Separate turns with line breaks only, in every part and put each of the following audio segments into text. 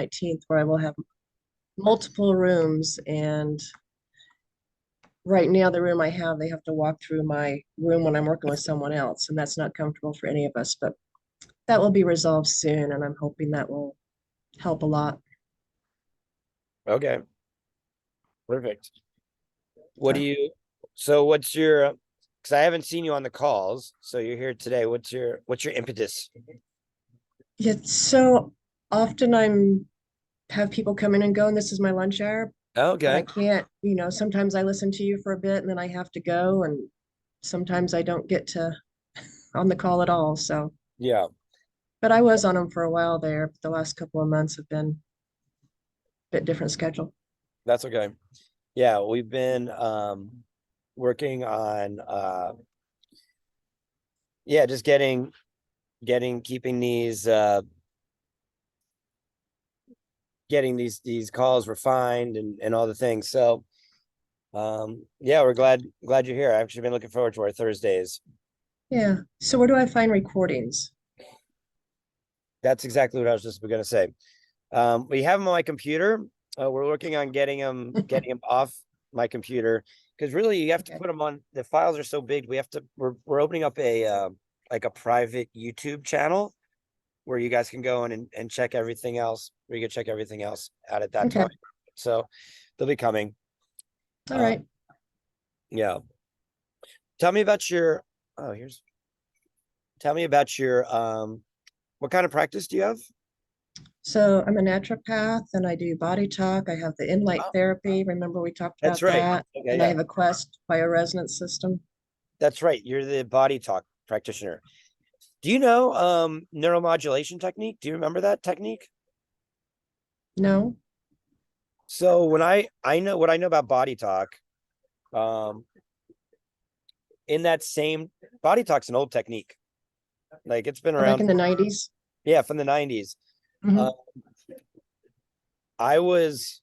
19th, where I will have multiple rooms. And right now, the room I have, they have to walk through my room when I'm working with someone else, and that's not comfortable for any of us. But that will be resolved soon, and I'm hoping that will help a lot.
Okay. Perfect. What do
So,
you, so what's your, because I haven't seen you on the calls, so you're here today. What's your impetus?
yeah, so often I'm have people come in and go, and this is my lunch hour, but I
Okay.
can't, sometimes I listen to you for a bit and then I have to go, and sometimes I don't get to on the call at all. So,
Yeah,
but I was on them for a while there. But the last couple of months have been a bit different schedule.
that's okay. Yeah, we've been working on yeah, just keeping these getting these calls refined and all the things. So yeah, we're glad you're here. I've actually been looking forward to our Thursdays.
Yeah. So where do I find recordings?
That's exactly what I was just gonna say. We have them on my computer. We're working on getting them off my computer, because really you have to
Okay.
put them on. The files are so big. We're opening up a like a private YouTube channel where you guys can go in and check everything else, where you can check everything else out at that
Okay.
time. So they'll be coming.
All
Uh,
right.
yeah. Tell me about your, oh, tell me about your, what kind of practice do you have?
So I'm a naturopath and I do body talk. I have the inlight
Oh,
therapy. Remember we talked
that's
about
right.
that?
Okay,
And I
yeah,
have a Quest bioresonance system.
that's right. You're the body talk practitioner. Do you know neuromodulation technique? Do you remember that technique?
No?
So when I know what I know about body talk, um, in that same body talk's an old technique. Like it's been
Oh, back
around,
in the 90s?
yeah, from the 90s.
Hmm.
Uh, I was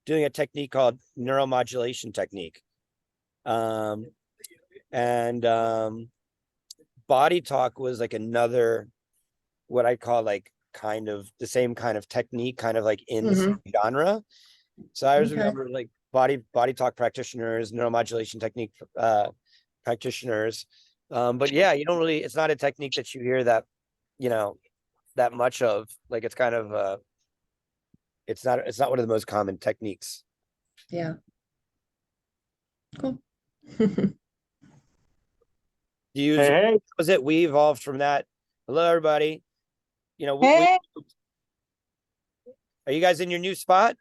doing a technique called neuromodulation technique. Um, and body talk was like another, what I call like kind of the same kind of technique, kind of like in the same
Hmm.
genre. So I always
Okay.
remember like body talk practitioners, neuromodulation technique practitioners. But yeah, you don't really, it's not a technique that you hear that, you know, that much of. Like it's kind of it's not one of the most common techniques.
Yeah. Cool.
Do you use,
Hey,
was it we evolved from that? Hello everybody. You know, we
Hey,
are you guys in your new spot?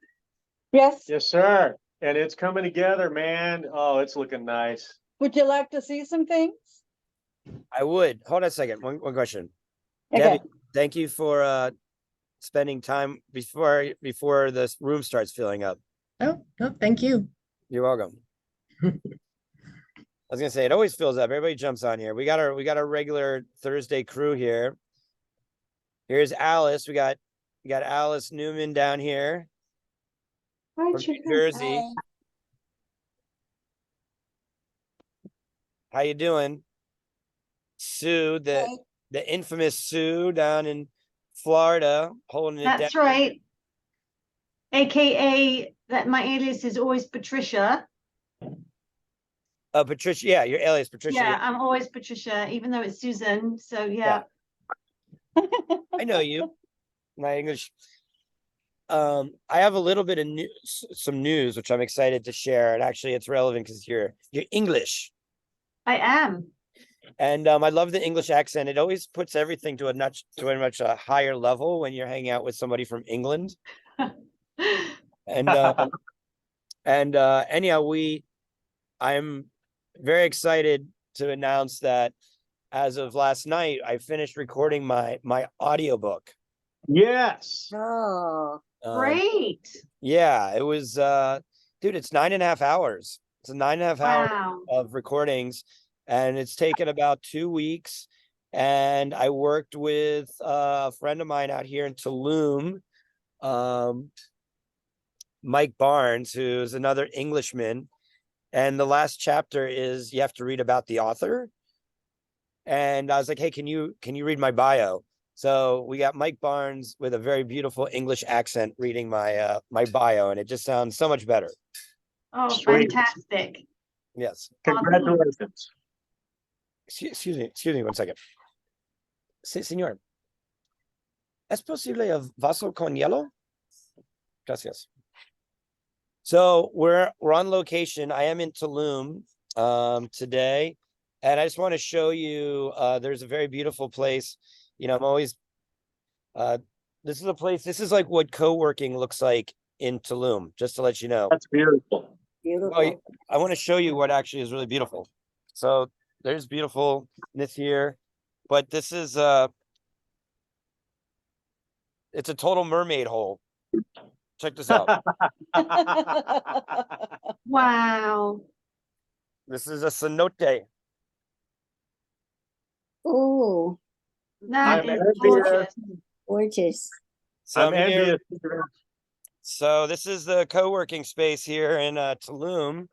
yes.
yes, sir. And it's coming together, man. Oh, it's looking nice.
Would you like to see some things?
I would. Hold on a second. One question.
Okay.
Debbie, thank you for spending time before this room starts filling up.
Oh, no, thank you.
You're welcome. I was gonna say it always fills up. Everybody jumps on here. We got our regular Thursday crew here. Here's Alice. We got Alice Newman down here
Hi,
from New
chicken.
Jersey.
Hi.
How you doing? Sue,
Hey.
the infamous Sue down in Florida, holding it down.
That's right. AKA that my alias is always Patricia.
Patricia, yeah, your alias Patricia.
Yeah, I'm always Patricia, even though it's Susan. So yeah.
I know you. My English. I have a little bit of some news, which I'm excited to share, and actually, it's relevant because you're English,
I am.
and I love the English accent. It always puts everything to a much higher level when you're hanging out with somebody from England. And anyhow, I'm very excited to announce that as of last night, I finished recording my audiobook.
Yes.
Oh,
Great.
Yeah, it was dude, it's 9.5 hours. It's a 9.5 hours
Wow.
of recordings, and it's taken about 2 weeks. And I worked with a friend of mine out here in Tulum, um, Mike Barnes, who's another Englishman. And the last chapter is you have to read about the author. And I was like, hey, can you read my bio? So we got Mike Barnes with a very beautiful English accent reading my my bio, and it just sounds so much better.
Oh,
Sweet.
fantastic.
Yes.
Congratulations.
Excuse me 1 second. Señor, ¿es posible el vaso con hielo? Gracias. So we're on location. I am in Tulum today, and I just want to show you there's a very beautiful place. You know, I'm always this is a place, this is like what co-working looks like in Tulum, just to let you know.
That's beautiful.
Beautiful.
I want to show you what actually is really beautiful. So there's beautifulness here, but this is it's a total mermaid hole. Check this out.
Wow.
This is a cenote.
Oh,
That
I'm
is
envious.
gorgeous.
gorgeous.
So
I'm
I'm here.
envious.
So this is the co-working space here in Tulum,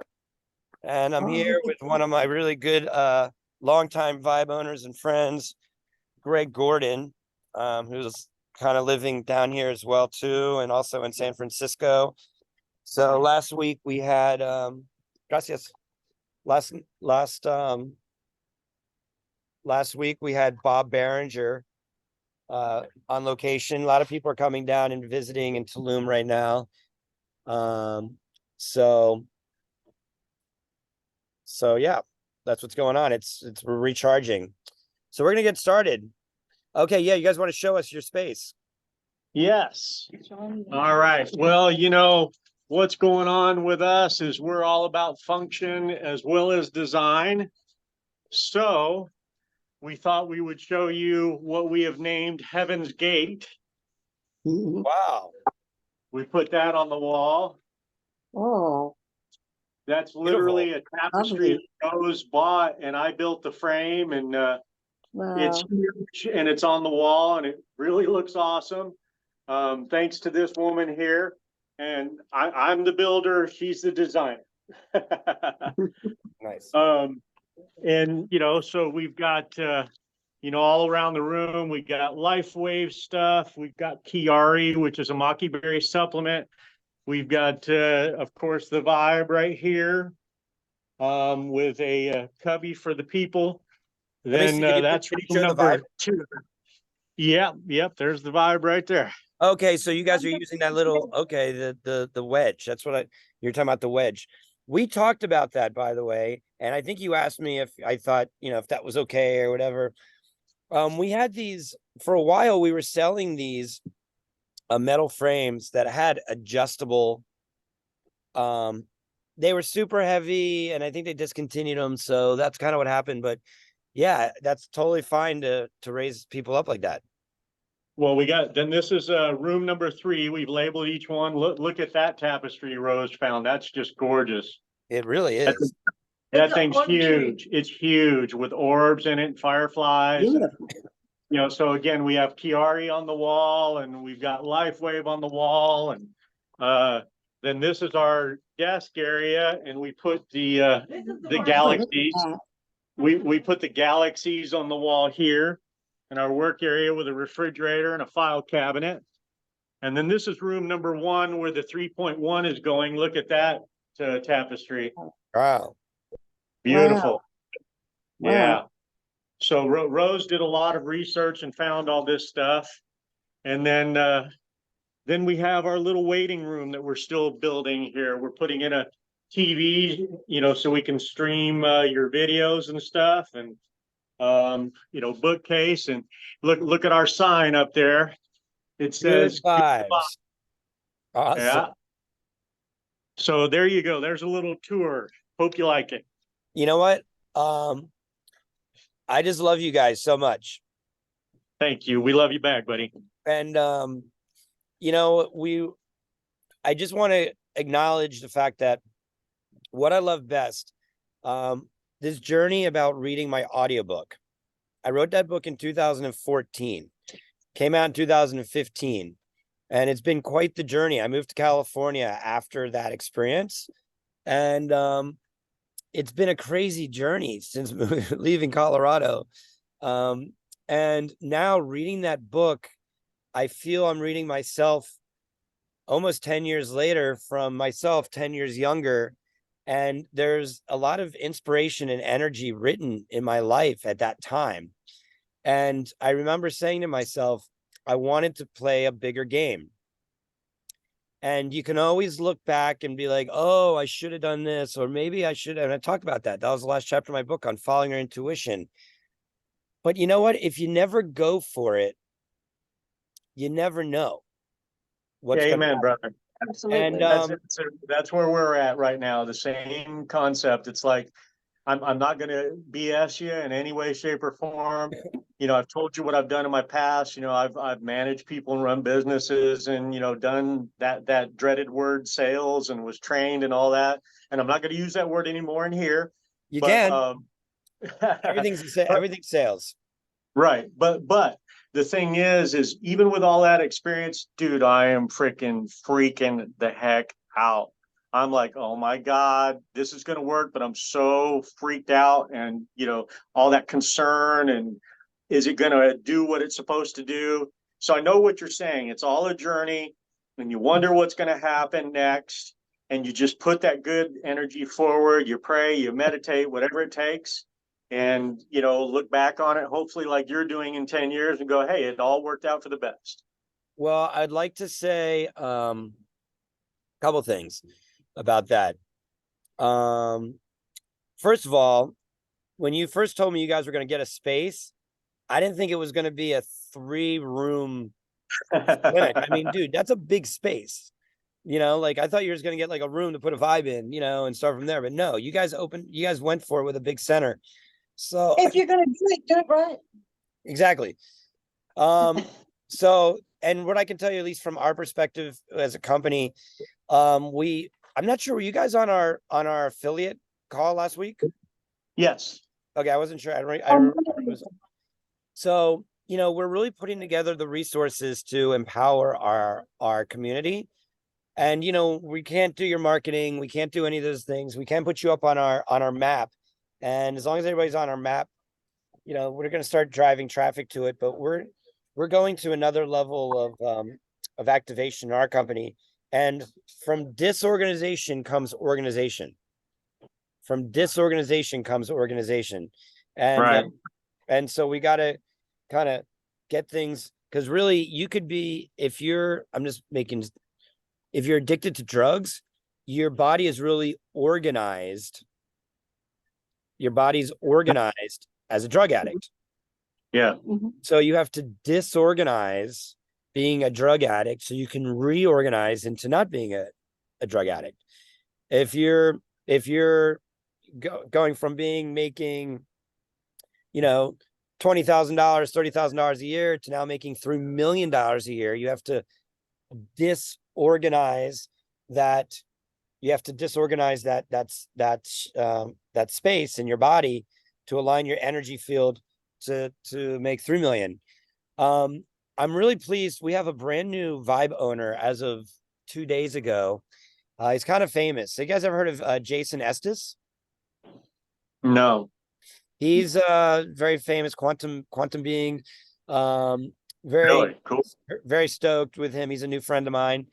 and I'm
Oh,
here
look
with one of my really good longtime vibe owners and friends, Greg Gordon, who's kind of living down here as well too, and also in San Francisco. So last week we had gracias. Last week we had Bob Berenger on location. A lot of people are coming down and visiting in Tulum right now. So yeah, that's what's going on. We're recharging. So we're gonna get started. Okay, yeah, you guys want to show us your space?
Yes. All right. Well, you know, what's going on with us is we're all about function as well as design. So we thought we would show you what we have named Heaven's Gate.
Mhm.
Wow.
We put that on the wall.
Oh,
That's literally a tapestry that Rose bought, and I built the frame, and it's
wow.
huge and it's on the wall, and it really looks awesome. Thanks to this woman here, and I'm the builder, she's the designer.
Nice.
And you know, so we've got you know, all around the room, we got LifeWave stuff, we've got Chiari, which is a maki berry supplement. We've got of course the Vibe right here, with a cubby for the people. Then that's
can you
room
show the
number
Vibe?
2. Yep, there's the Vibe right there.
Okay, so you guys are using that little, okay, the wedge. That's what you're talking about, the wedge. We talked about that, by the way, and I think you asked me if I thought, you know, if that was okay or whatever. We had these for a while. We were selling these metal frames that had adjustable. They were super heavy, and I think they discontinued them, so that's kind of what happened. But yeah, that's totally fine to raise people up like that.
Well, then this is room number 3. We've labeled each one. Look at that tapestry Rose found. That's just gorgeous.
It really is.
That
It's an
thing's
orb tree.
huge. It's huge with orbs in it and fireflies. And,
Beautiful.
you know, so again, we have Chiari on the wall, and we've got LifeWave on the wall, and then this is our desk area, and we put the
This is
the
one.
galaxies.
that.
We put the galaxies on the wall here in our work area with a refrigerator and a file cabinet. And then this is room number 1 where the 3.1 is going. Look at that tapestry.
Wow.
Beautiful.
Wow.
Yeah. So Rose did a lot of research and found all this stuff. And then we have our little waiting room that we're still building here. We're putting in a TV, you know, so we can stream your videos and stuff, and you know, bookcase, and look at our sign up there. It says
Good vibes. Awesome.
yeah. So there you go. There's a little tour. Hope you like it.
You know what? I just love you guys so much.
Thank you. We love you back, buddy.
And you know, I just want to acknowledge the fact that what I love best, this journey about reading my audiobook. I wrote that book in 2014, came out in 2015, and it's been quite the journey. I moved to California after that experience, and it's been a crazy journey since leaving Colorado. And now reading that book, I feel I'm reading myself almost 10 years later from myself 10 years younger. And there's a lot of inspiration and energy written in my life at that time. And I remember saying to myself, I wanted to play a bigger game. And you can always look back and be like, oh, I should have done this, or maybe I should have. And I talked about that. That was the last chapter of my book on following your intuition. But you know what? If you never go for it, you never know what's going to
Amen,
happen.
brother.
Absolutely.
And
That's where we're at right now. The same concept. It's like, I'm not going to BS you in any way, shape, or form. You know, I've told you what I've done in my past. You know, I've managed people and run businesses, and you know, done that dreaded word sales, and was trained and all that. And I'm not going to use that word anymore in here.
you
But
can. Everything's sales.
right. But the thing is even with all that experience, dude, I am freaking the heck out. I'm like, oh my God, this is going to work, but I'm so freaked out, and you know, all that concern, and is it going to do what it's supposed to do? So I know what you're saying. It's all a journey, and you wonder what's going to happen next, and you just put that good energy forward. You pray, you meditate, whatever it takes, and you know, look back on it, hopefully like you're doing in 10 years, and go, hey, it all worked out for the best.
Well, I'd like to say a couple things about that. First of all, when you first told me you guys were going to get a space, I didn't think it was going to be a 3-room clinic. I mean, dude, that's a big space. You know, like I thought you were going to get like a room to put a vibe in, you know, and start from there. But no, you guys went for it with a big center. So
If you're gonna do it right.
exactly. So, and what I can tell you, at least from our perspective as a company, I'm not sure, were you guys on our affiliate call last week?
Yes.
Okay, I wasn't sure. I remember it was, so, you know, we're really putting together the resources to empower our community. And, you know, we can't do your marketing, we can't do any of those things. We can't put you up on our map. And as long as everybody's on our map, you know, we're going to start driving traffic to it. But we're going to another level of activation in our company. And from disorganization comes organization. From disorganization comes organization. And
Right.
and so we got to kind of get things, because really you could be, if you're addicted to drugs, your body is really organized. Your body's organized as a drug addict.
Yeah.
So you have to disorganize being a drug addict so you can reorganize into not being a drug addict. If you're going from making, you know, $20,000, $30,000 a year to now making $3 million a year, you have to disorganize that. You have to disorganize that space in your body to align your energy field to make 3 million. I'm really pleased. We have a brand new Vibe owner as of 2 days ago. He's kind of famous. So you guys ever heard of Jason Estes?
No.
He's very famous quantum being. Very
Really cool.
very stoked with him. He's a new friend of mine.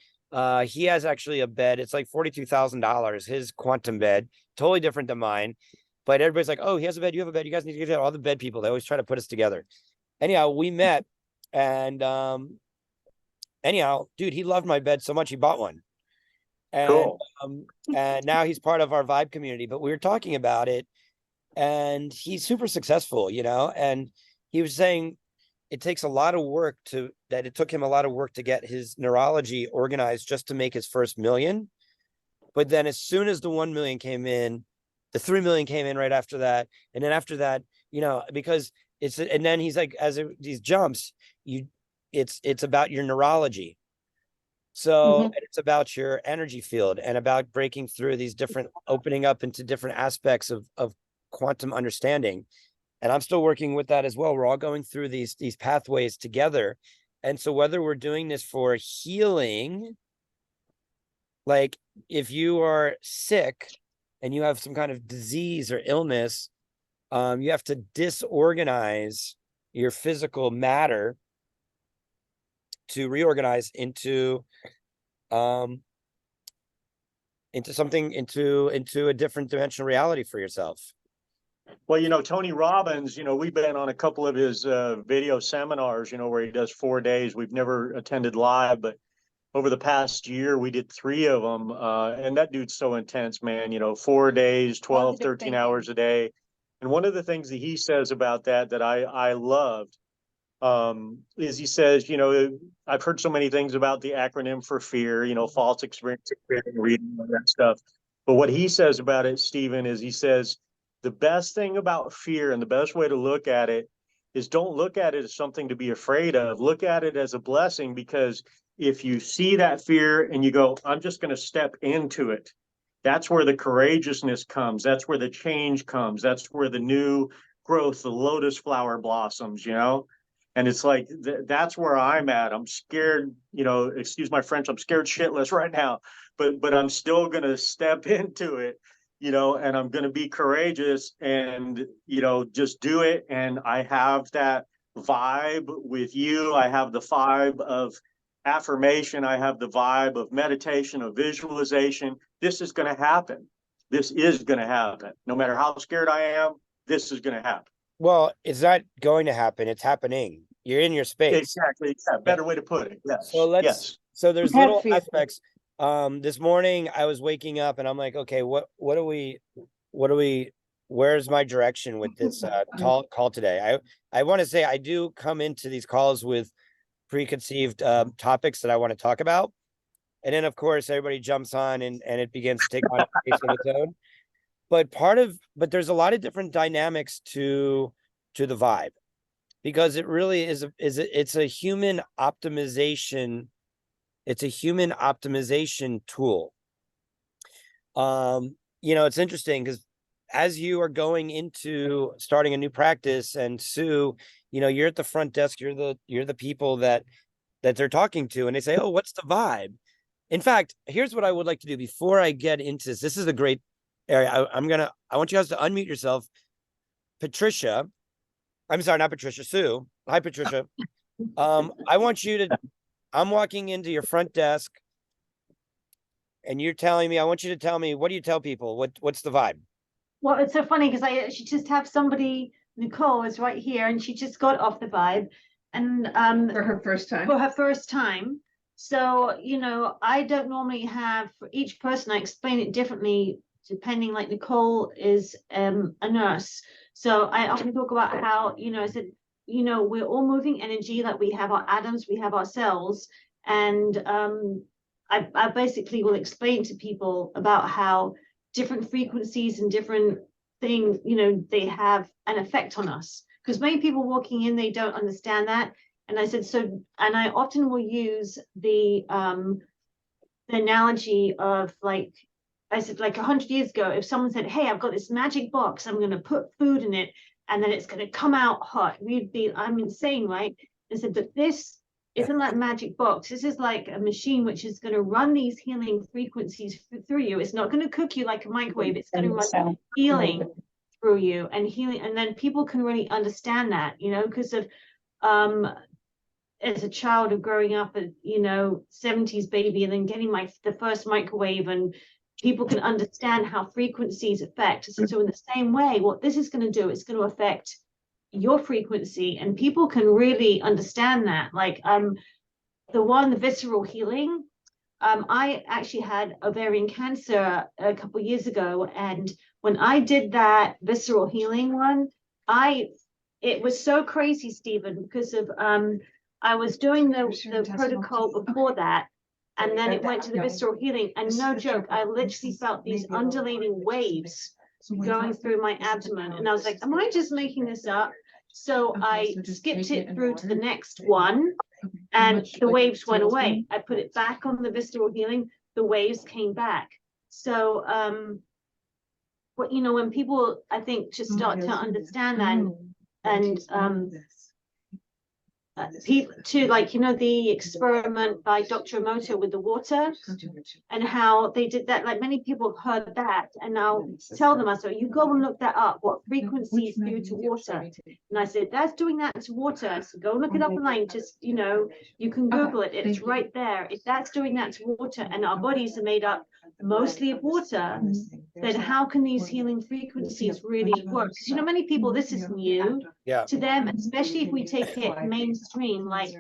He has actually a bed. It's like $42,000. His quantum bed, totally different than mine. But everybody's like, "Oh, he has a bed. You have a bed. You guys need to get all the bed people." They always try to put us together. Anyhow, we met, and anyhow, dude, he loved my bed so much he bought one. And
Cool.
And now he's part of our Vibe community. But we were talking about it, and he's super successful, you know. And he was saying it takes a lot of work it took him a lot of work to get his neurology organized just to make his first million. But then as soon as the 1 million came in, the 3 million came in right after that. And then after that, you know, because and then he's like, these jumps, it's about your neurology. So it's about your energy field and about breaking through these different, opening up into different aspects of quantum understanding. And I'm still working with that as well. We're all going through these pathways together. And so whether we're doing this for healing, like if you are sick and you have some kind of disease or illness, you have to disorganize your physical matter to reorganize into something, into a different dimensional reality for yourself.
Well, you know, Tony Robbins, you know, we've been on a couple of his video seminars, you know, where he does 4 days. We've never attended live, but over the past year, we did 3 of them. And that dude's so intense, man, you know, 4 days, 12,
Positive
13
thinking.
hours a day. And one of the things that he says about that I loved, is he says, you know, I've heard so many things about the acronym for fear, you know, false experience, reading, all that stuff. But what he says about it, Stephen, is he says, the best thing about fear and the best way to look at it is don't look at it as something to be afraid of. Look at it as a blessing, because if you see that fear and you go, I'm just going to step into it, that's where the courageousness comes. That's where the change comes. That's where the new growth, the lotus flower blossoms, you know? And it's like, that's where I'm at. I'm scared, you know, excuse my French, I'm scared shitless right now, but I'm still going to step into it, you know, and I'm going to be courageous and, you know, just do it. And I have that vibe with you. I have the vibe of affirmation. I have the vibe of meditation, of visualization. This is going to happen. This is going to happen. No matter how scared I am, this is going to happen.
Well, it's not going to happen. It's happening. You're in your space.
Exactly. Yeah, better way to put it. Yes.
So so there's
Have
little
fear.
aspects. This morning I was waking up and I'm like, okay, what do we, where's my direction with this call today? I want to say I do come into these calls with preconceived topics that I want to talk about. And then of course everybody jumps on and it begins to take on a face of its own. But there's a lot of different dynamics to the vibe, because it really it's a human optimization. It's a human optimization tool. You know, it's interesting because as you are going into starting a new practice, and Sue, you know, you're at the front desk, you're the people that they're talking to, and they say, oh, what's the vibe? In fact, here's what I would like to do before I get into this. This is a great area. I want you guys to unmute yourself. Patricia, I'm sorry, not Patricia, Sue. Hi, Patricia. I want you to, I'm walking into your front desk and you're telling me, I want you to tell me, what do you tell people? What's the vibe?
Well, it's so funny because I actually just have somebody, Nicole is right here, and she just got off the vibe, and
For her first time.
for her first time. So, you know, I don't normally have, for each person, I explain it differently depending, like Nicole is a nurse. So I often talk about how, you know, I said, you know, we're all moving energy, like we have our atoms, we have our cells. And I basically will explain to people about how different frequencies and different things, you know, they have an effect on us. Because many people walking in, they don't understand that. And I said, so, and I often will use the analogy of, like, I said, like 100 years ago, if someone said, hey, I've got this magic box, I'm going to put food in it, and then it's going to come out hot, we'd be, I'm insane, right? I said, but this isn't like magic box. This is like a machine which is going to run these healing frequencies through you. It's not going to cook you like a microwave. It's going to run healing through you and healing. And then people can really understand that, you know, because of as a child of growing up, you know, 70s baby, and then getting the first microwave, and people can understand how frequencies affect. So in the same way, what this is going to do, it's going to affect your frequency, and people can really understand that. Like the visceral healing. I actually had ovarian cancer a couple of years ago, and when I did that visceral healing one, it was so crazy, Stephen, because of I was doing the protocol before that, and then it went to the visceral healing, and no joke, I literally felt these undulating waves going through my abdomen, and I was like, am I just making this up? So I skipped it through to the next one, and the waves went away. I put it back on the visceral healing, the waves came back. So but you know, when people, I think, just start to understand that, and people to, like, you know, the experiment by Dr. Emoto with the water and how they did that. Like, many people have heard that, and now tell them, I said, you go and look that up, what frequencies do to water. And I said, that's doing that to water. I said, go look it up online. Just, you know, you can Google it. It's right there. If that's doing that to water, and our bodies are made up mostly of water, then how can these healing frequencies really work? Because, you know, many people, this is new
Yeah.
to them, especially if we take it mainstream, like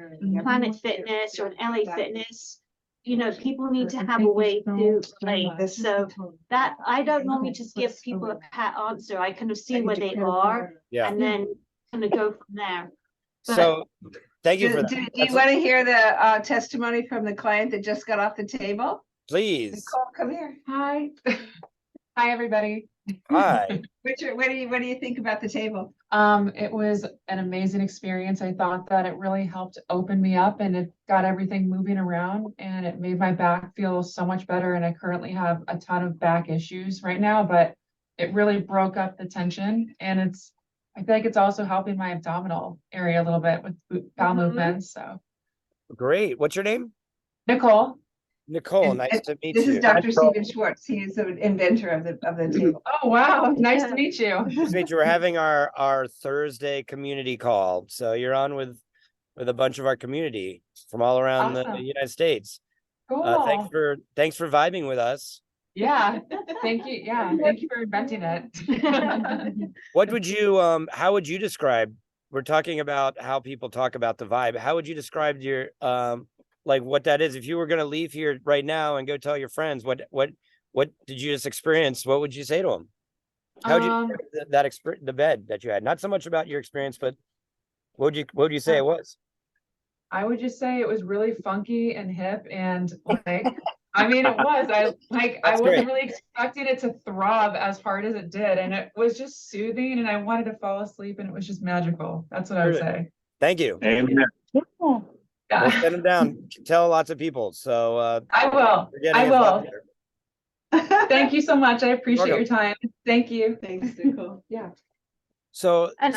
Planet Fitness or an LA Fitness. You know, people need to have a way to relate. So that, I don't normally just give people a pat answer. I kind of see where they are
Yeah.
and then kind of go from there. But-
So thank you for
Do
that.
you want to hear the testimony from the client that just got off the table?
Please.
Nicole, come here.
Hi. Hi, everybody.
Hi.
Richard, what do you think about the table?
It was an amazing experience. I thought that it really helped open me up and it got everything moving around and it made my back feel so much better. And I currently have a ton of back issues right now, but it really broke up the tension. And I feel like it's also helping my abdominal area a little bit with bowel movements. So
Great. What's your name?
Nicole.
Nicole.
And-
Nice to meet
This
you.
is Dr. Stephen Schwartz. He is the inventor of the table.
Oh, wow. Nice to meet you.
Nice to meet you. We're having our Thursday community call. So you're on with a bunch of our community from all around the
Awesome.
United States.
Cool.
Thanks for vibing with us.
Yeah. Thank you. Yeah. Thank you for inventing it.
What would you how would you describe, we're talking about how people talk about the vibe. How would you describe your like what that is? If you were going to leave here right now and go tell your friends, what did you just experience? What would you say to them? How would you describe that experience, the bed that you had? Not so much about your experience, but what would you say it was?
I would just say it was really funky and hip and like, I mean, it was, I
That's
wasn't
great.
really expecting it to throb as hard as it did. And it was just soothing and I wanted to fall asleep and it was just magical. That's what I would say.
Thank you.
Amen.
We'll
Yeah,
send them down. Tell lots of people. So
I will.
we're getting
I
it
will.
out there.
Thank you so much. I appreciate
Welcome.
your time. Thank you.
Thanks, Nicole.
Yeah.
So
And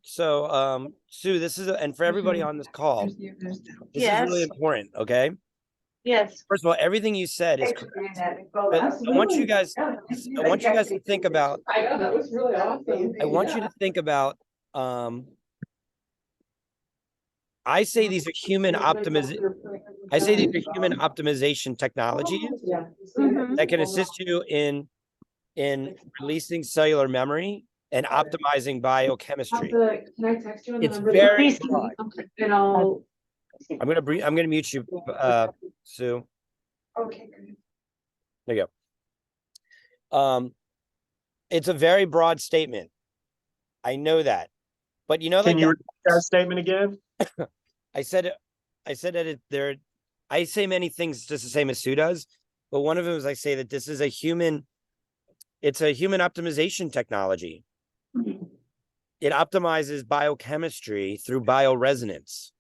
Sue, this is and for everybody on this call,
There's you, there's-
this is
Yes.
really important. Okay.
Yes.
First of all, everything you said is
Thanks for
correct.
doing that, Nicole.
But I want you guys,
Yeah.
I want you guys to think about,
I know, that was really awesome.
I want you to think about, I say these are human I say these are human optimization technologies
Mhm.
that can assist you in releasing cellular memory and optimizing biochemistry.
Can I text you on the
It's
number?
very
Please.
broad.
And I'll.
I'm gonna mute you, Sue.
Okay, good.
There you go. It's a very broad statement. I know that, but you know,
Can
like
you repeat that statement again?
I said that I say many things just the same as Sue does, but one of them is I say that this is it's a human optimization technology. It optimizes biochemistry through bioresonance.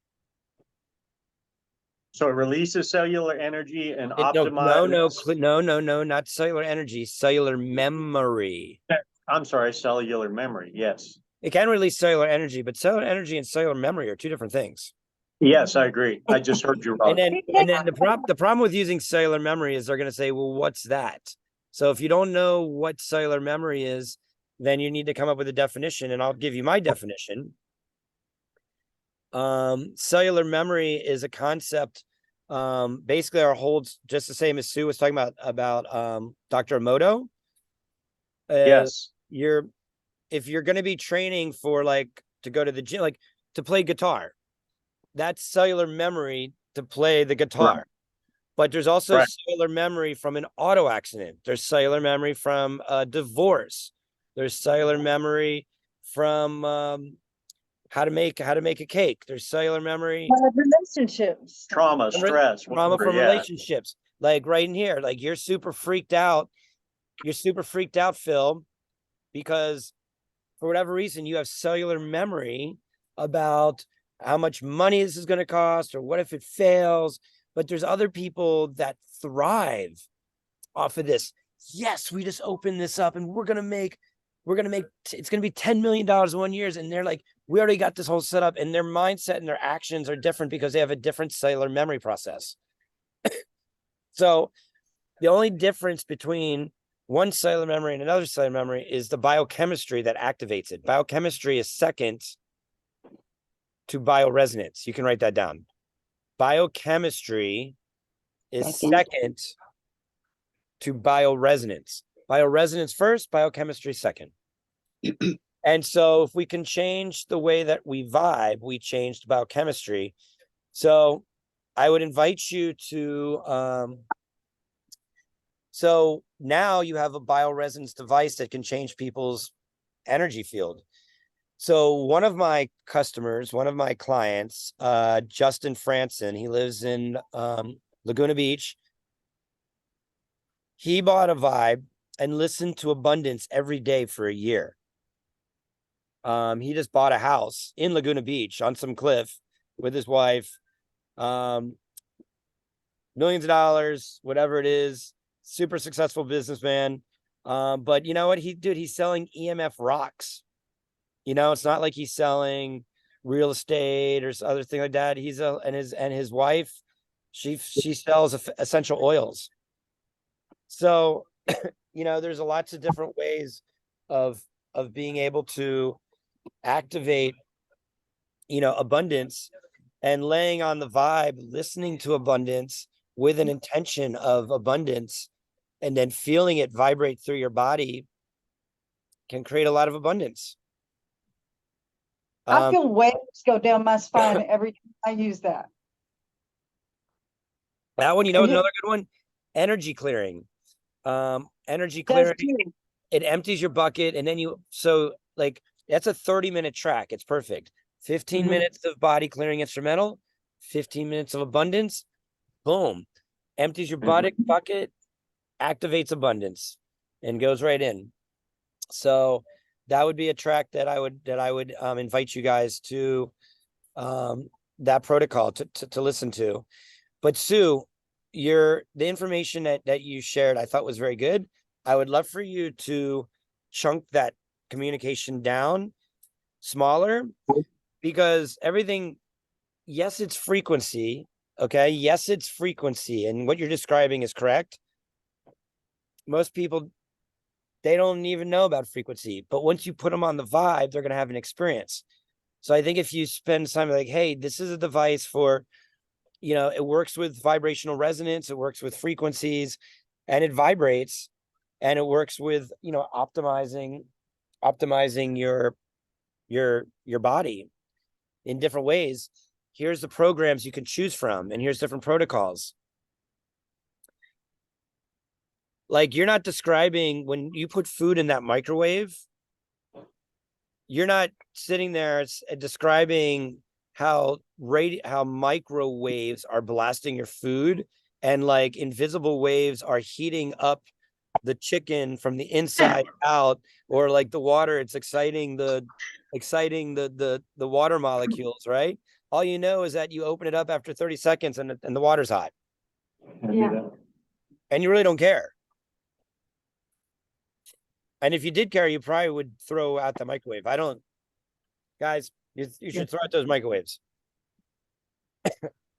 So it releases cellular energy and
No,
optimizes.
no, not cellular energy, cellular memory.
I'm sorry, cellular memory. Yes.
It can release cellular energy, but cellular energy and cellular memory are two different things.
Yes, I agree. I just heard you wrong.
And then the problem with using cellular memory is they're going to say, well, what's that? So if you don't know what cellular memory is, then you need to come up with a definition, and I'll give you my definition. Cellular memory is a concept, basically holds just the same as Sue was talking about Dr. Emoto.
Yes.
If you're going to be training for like to go to the gym, like to play guitar, that's cellular memory to play the guitar. Right. But there's also cellular memory from an auto accident. There's cellular memory from a divorce. There's cellular memory from how to make a cake. There's cellular memory.
Relationships.
Trauma, stress.
Trauma from relationships. Like right in here, like you're super freaked out. You're super freaked out, Phil, because for whatever reason, you have cellular memory about how much money this is going to cost, or what if it fails. But there's other people that thrive off of this. Yes, we just opened this up and we're going to make we're going to make, it's going to be $10 million in 1 year. And they're like, we already got this whole setup, and their mindset and their actions are different because they have a different cellular memory process. So the only difference between one cellular memory and another cellular memory is the biochemistry that activates it. Biochemistry is second to bioresonance. You can write that down. Biochemistry is second to bioresonance. Bioresonance first, biochemistry second. And so if we can change the way that we vibe, we changed biochemistry. So I would invite you to, so now you have a bioresonance device that can change people's energy field. So one of my customers, one of my clients, Justin Franson, he lives in Laguna Beach. He bought a Vibe and listened to abundance every day for a year. He just bought a house in Laguna Beach on some cliff with his wife. Millions of dollars, whatever it is, super successful businessman. But you know what he's selling EMF rocks. You know, it's not like he's selling real estate or other thing like that. And his wife, she sells essential oils. So, you know, there's lots of different ways of being able to activate, you know, abundance, and laying on the vibe, listening to abundance with an intention of abundance, and then feeling it vibrate through your body can create a lot of abundance.
I feel waves go down my spine every time I use that.
That one, you know,
And
another good one, energy clearing. Energy
does
clearing,
too.
it empties your bucket, and then so like that's a 30-minute track. It's perfect. 15 minutes of body clearing instrumental, 15 minutes of abundance, boom, empties your bucket, activates abundance, and goes right in. So that would be a track that I would invite you guys to that protocol to listen to. But Sue, the information that you shared, I thought was very good. I would love for you to chunk that communication down smaller, because everything, yes, it's frequency. Okay. Yes, it's frequency. And what you're describing is correct. Most people, they don't even know about frequency, but once you put them on the vibe, they're going to have an experience. So I think if you spend time like, hey, this is a device for, you know, it works with vibrational resonance, it works with frequencies, and it vibrates, and it works with, you know, optimizing your body in different ways. Here's the programs you can choose from, and here's different protocols. Like, you're not describing, when you put food in that microwave, you're not sitting there describing how microwaves are blasting your food, and like invisible waves are heating up the chicken from the inside out, or like the water, it's exciting the water molecules, right? All you know is that you open it up after 30 seconds and the water's hot.
Yeah.
And you really don't care. And if you did care, you probably would throw out the microwave. Guys, you should throw out those microwaves.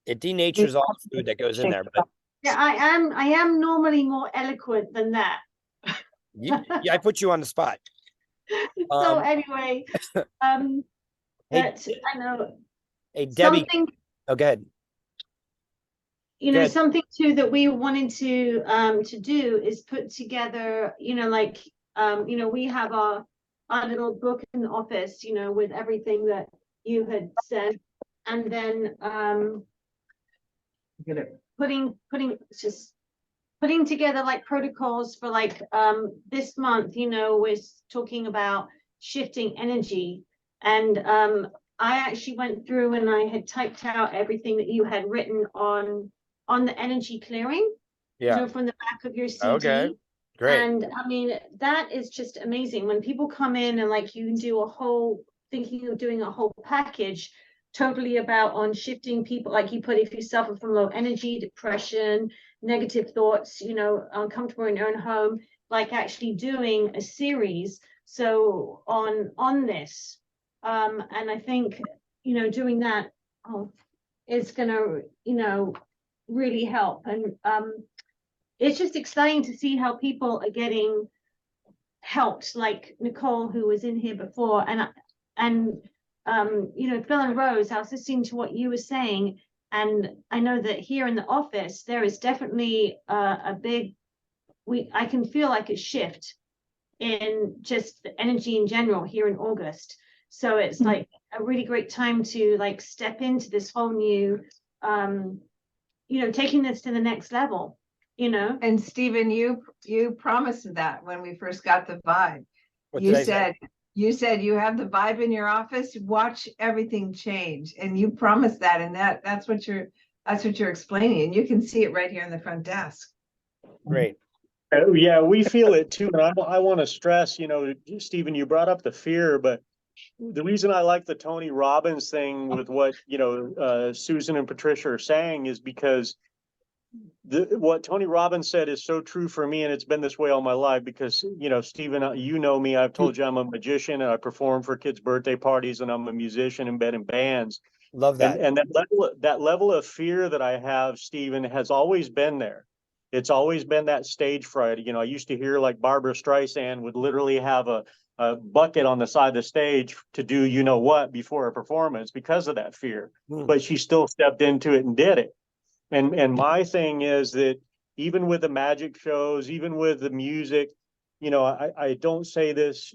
It denatures all the food that goes in there. But
Yeah, I am normally more eloquent than that.
yeah, I put you on the spot.
So anyway,
Hey,
that I know
hey, Debbie.
something,
Oh, go ahead.
you
Go
know,
ahead.
something too that we wanted to do is put together, you know, like you know, we have our little book in the office, you know, with everything that you had said, and then putting together like protocols for like this month, you know, we're talking about shifting energy. And I actually went through and I had typed out everything that you had written on the energy clearing, you know, from the back of your CD.
Okay, great.
And I mean, that is just amazing when people come in and like you can do thinking of doing a whole package totally about on shifting people, like you put, if you suffer from low energy, depression, negative thoughts, you know, uncomfortable in your own home, like actually doing a series So on this, and I think, you know, doing that, is gonna, you know, really help. And it's just exciting to see how people are getting helped, like Nicole, who was in here before, and you know, Phil and Rose, I was listening to what you were saying, and I know that here in the office there is definitely a big, I can feel like a shift in just the energy in general here in August. So it's like a really great time to like step into this whole new, you know, taking this to the next level, you know.
And Stephen, you promised that when we first got the vibe.
What
You
did I say?
said, you said you have the vibe in your office, watch everything change. And you promised that, and that's what you're explaining. And you can see it right here in the front desk.
Great.
Yeah, we feel it too. And I want to stress, you know, Stephen, you brought up the fear, but the reason I like the Tony Robbins thing with what, you know, Susan and Patricia are saying is because what Tony Robbins said is so true for me, and it's been this way all my life because, you know, Stephen, you know me, I've told you I'm a magician and I perform for kids' birthday parties, and I'm a musician and been in bands.
Love that.
And that level of fear that I have, Stephen, has always been there. It's always been that stage fright. You know, I used to hear like Barbara Streisand would literally have a bucket on the side of the stage to do you know what before a performance because of that fear. But she still stepped into it and did it. And my thing is that even with the magic shows, even with the music, you know, I don't say this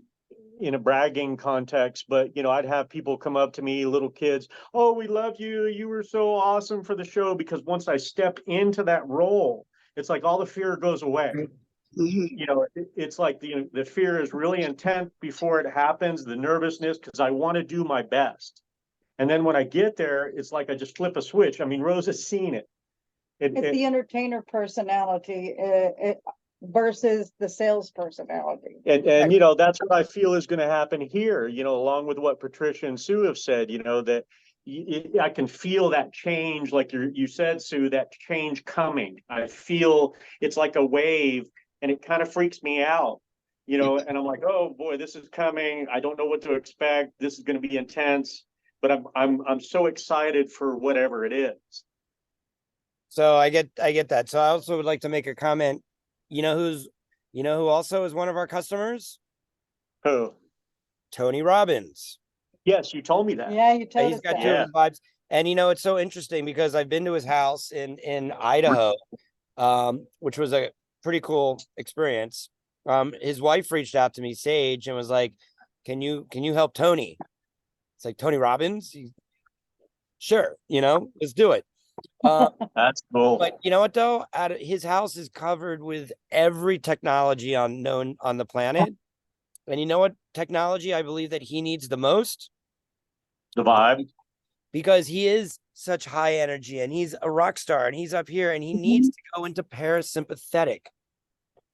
in a bragging context, but you know, I'd have people come up to me, little kids, oh, we love you. You were so awesome for the show. Because once I step into that role, it's like all the fear goes away. You know, it's like the fear is really intense before it happens, the nervousness, because I want to do my best. And then when I get there, it's like I just flip a switch. I mean, Rose has seen it.
It's the entertainer personality versus the sales personality.
And you know, that's what I feel is going to happen here, you know, along with what Patricia and Sue have said, you know, that I can feel that change, like you said, Sue, that change coming. I feel it's like a wave, and it kind of freaks me out, you know, and I'm like, oh boy, this is coming. I don't know what to expect. This is going to be intense, but I'm so excited for whatever it is.
So I get that. So I also would like to make a comment. You know who also is one of our customers?
Who?
Tony Robbins.
Yes, you told me that.
Yeah, you told
He's
us
got
that.
two of his vibes. And you know, it's so interesting because I've been to his house in Idaho, which was a pretty cool experience. His wife reached out to me, Sage, and was like, can you help Tony? It's like, Tony Robbins? Sure, you know, let's do it.
That's cool.
But you know what though? His house is covered with every technology known on the planet. And you know what technology I believe that he needs the most?
The vibe.
Because he is such high energy and he's a rock star and he's up here and he needs to go into parasympathetic.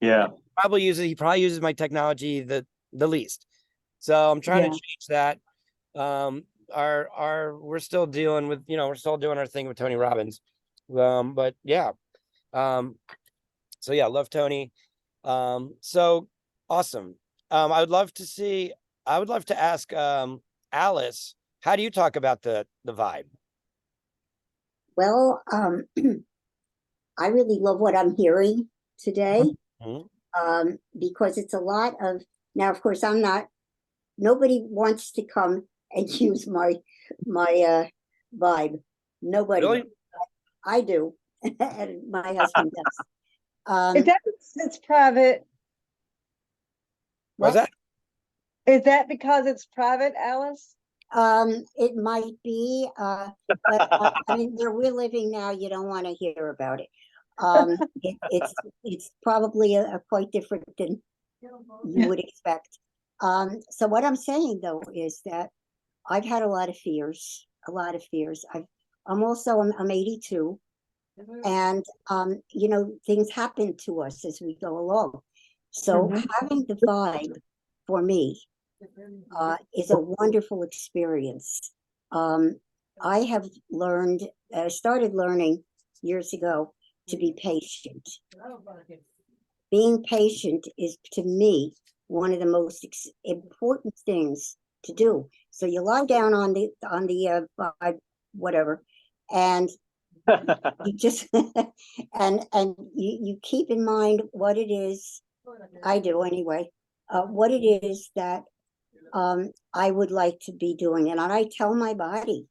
Yeah.
He probably uses my technology the least. So I'm trying to change that. We're still dealing with, you know, we're still doing our thing with Tony Robbins. But yeah. So yeah, love Tony. So awesome. I would love to ask Alice, how do you talk about the vibe?
Well, I really love what I'm hearing today. Because it's a lot of, now of course nobody wants to come and use my vibe. Nobody.
Really?
I do. And my husband does.
It's private.
What's that?
Is that because it's private, Alice?
It might be, but I mean, where we're living now, you don't want to hear about it. It's probably a quite different than you would expect. So what I'm saying though is that I've had a lot of fears. I'm 82, and you know, things happen to us as we go along. So having the vibe for me is a wonderful experience. I have started learning years ago to be patient. Being patient is, to me, one of the most important things to do. So you lie down on the vibe, whatever, and you just and you keep in mind what it is. I do anyway. What it is that I would like to be doing, and I tell my body,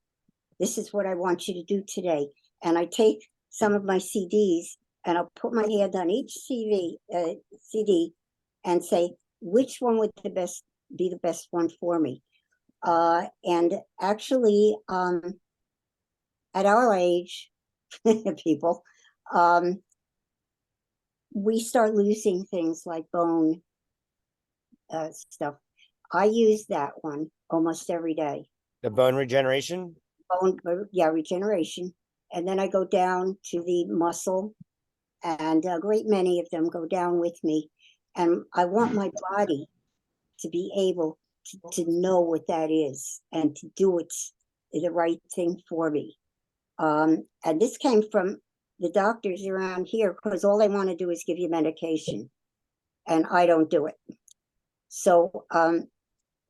this is what I want you to do today. And I take some of my CDs and I'll put my hand on each CD and say, which one would be the best one for me? And actually, at our age, people, we start losing things like bone stuff. I use that one almost every day.
The bone regeneration?
Yeah, regeneration. And then I go down to the muscle, and a great many of them go down with me. And I want my body to be able to know what that is and to do it the right thing for me. And this came from the doctors around here, because all they want to do is give you medication, and I don't do it. So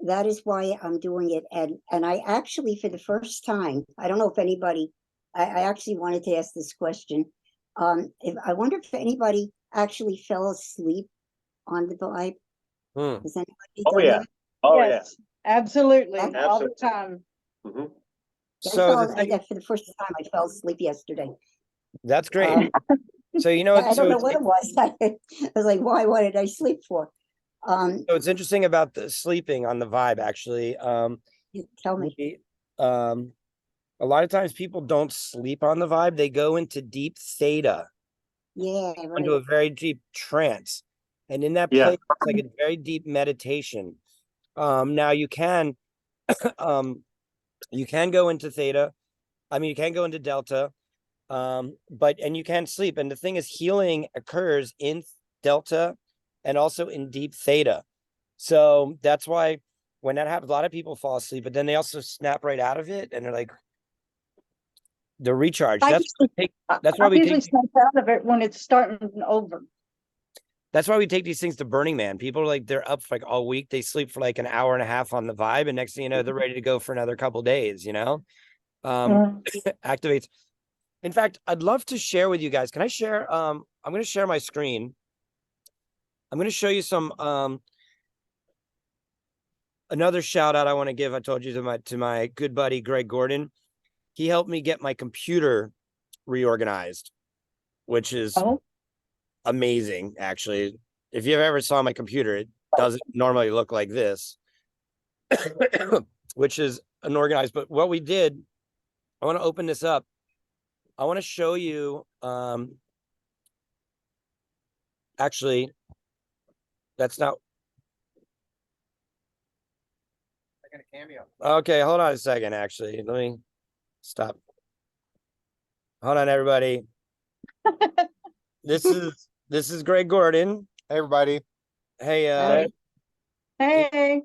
that is why I'm doing it. And I actually, for the first time, I don't know if anybody, I actually wanted to ask this question. I wonder if anybody actually fell asleep on the vibe. Has anybody done that?
Oh,
Yes, absolutely, all the
Absolutely.
time.
yeah. Mhm.
So the thing,
For the first time, I fell asleep yesterday.
that's great. So you know,
I don't know
it's,
what it was. I was like, why? What did I sleep for?
so it's interesting about the sleeping on the vibe, actually.
You tell me.
A lot of times people don't sleep on the vibe. They go into deep theta,
Yeah,
into
right.
a very deep trance. And in that
Yeah.
place, it's like a very deep meditation. Now you can go into theta. I mean, you can go into delta, and you can sleep. And the thing is, healing occurs in delta and also in deep theta. So that's why when that happens, a lot of people fall asleep, but then they also snap right out of it, and they're like, the recharge. That's why we
usually
take
snap out of it when it's starting over.
that's why we take these things to Burning Man. People are like, they're up for like all week. They sleep for like an hour and a half on the vibe, and next thing you know, they're ready to go for another couple days, you know? Activates. In fact, I'd love to share with you guys. Can I share? I'm gonna share my screen. I'm gonna show you some another shout out I want to give. I told you to my good buddy Greg Gordon. He helped me get my computer reorganized, which is amazing, actually. If you ever saw my computer, it doesn't normally look like this, which is unorganized. But what we did, I want to open this up. I want to show you, actually, that's not. Okay, hold on a second, actually. Let me stop. Hold on, everybody. This is Greg Gordon.
Hey, everybody.
Hey,
Hey,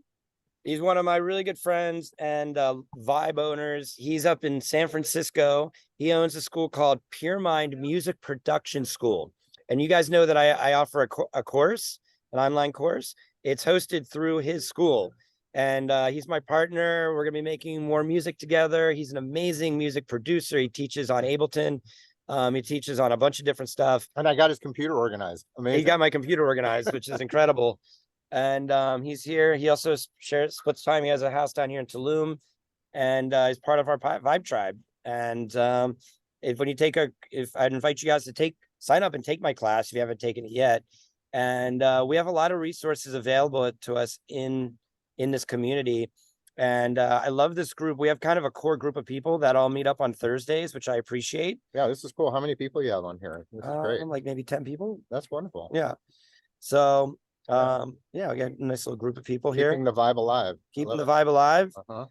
he's one of my really good friends and vibe owners. He's up in San Francisco. He owns a school called Pure Mind Music Production School. And you guys know that I offer a course, an online course. It's hosted through his school. And he's my partner. We're going to be making more music together. He's an amazing music producer. He teaches on Ableton. He teaches on a bunch of different stuff.
And I got his computer organized. Amazing.
He got my computer organized, which is incredible. And he's here. He also splits time. He has a house down here in Tulum, and he's part of our Vibe Tribe. And if I'd invite you guys to sign up and take my class if you haven't taken it yet. And we have a lot of resources available to us in this community. And I love this group. We have kind of a core group of people that all meet up on Thursdays, which I appreciate.
Yeah, this is cool. How many people you have on here? This is great.
Like maybe 10 people.
That's wonderful.
Yeah. So yeah, we got a nice little group of people here.
Keeping the vibe alive.
Keeping the vibe alive.
Uh-huh.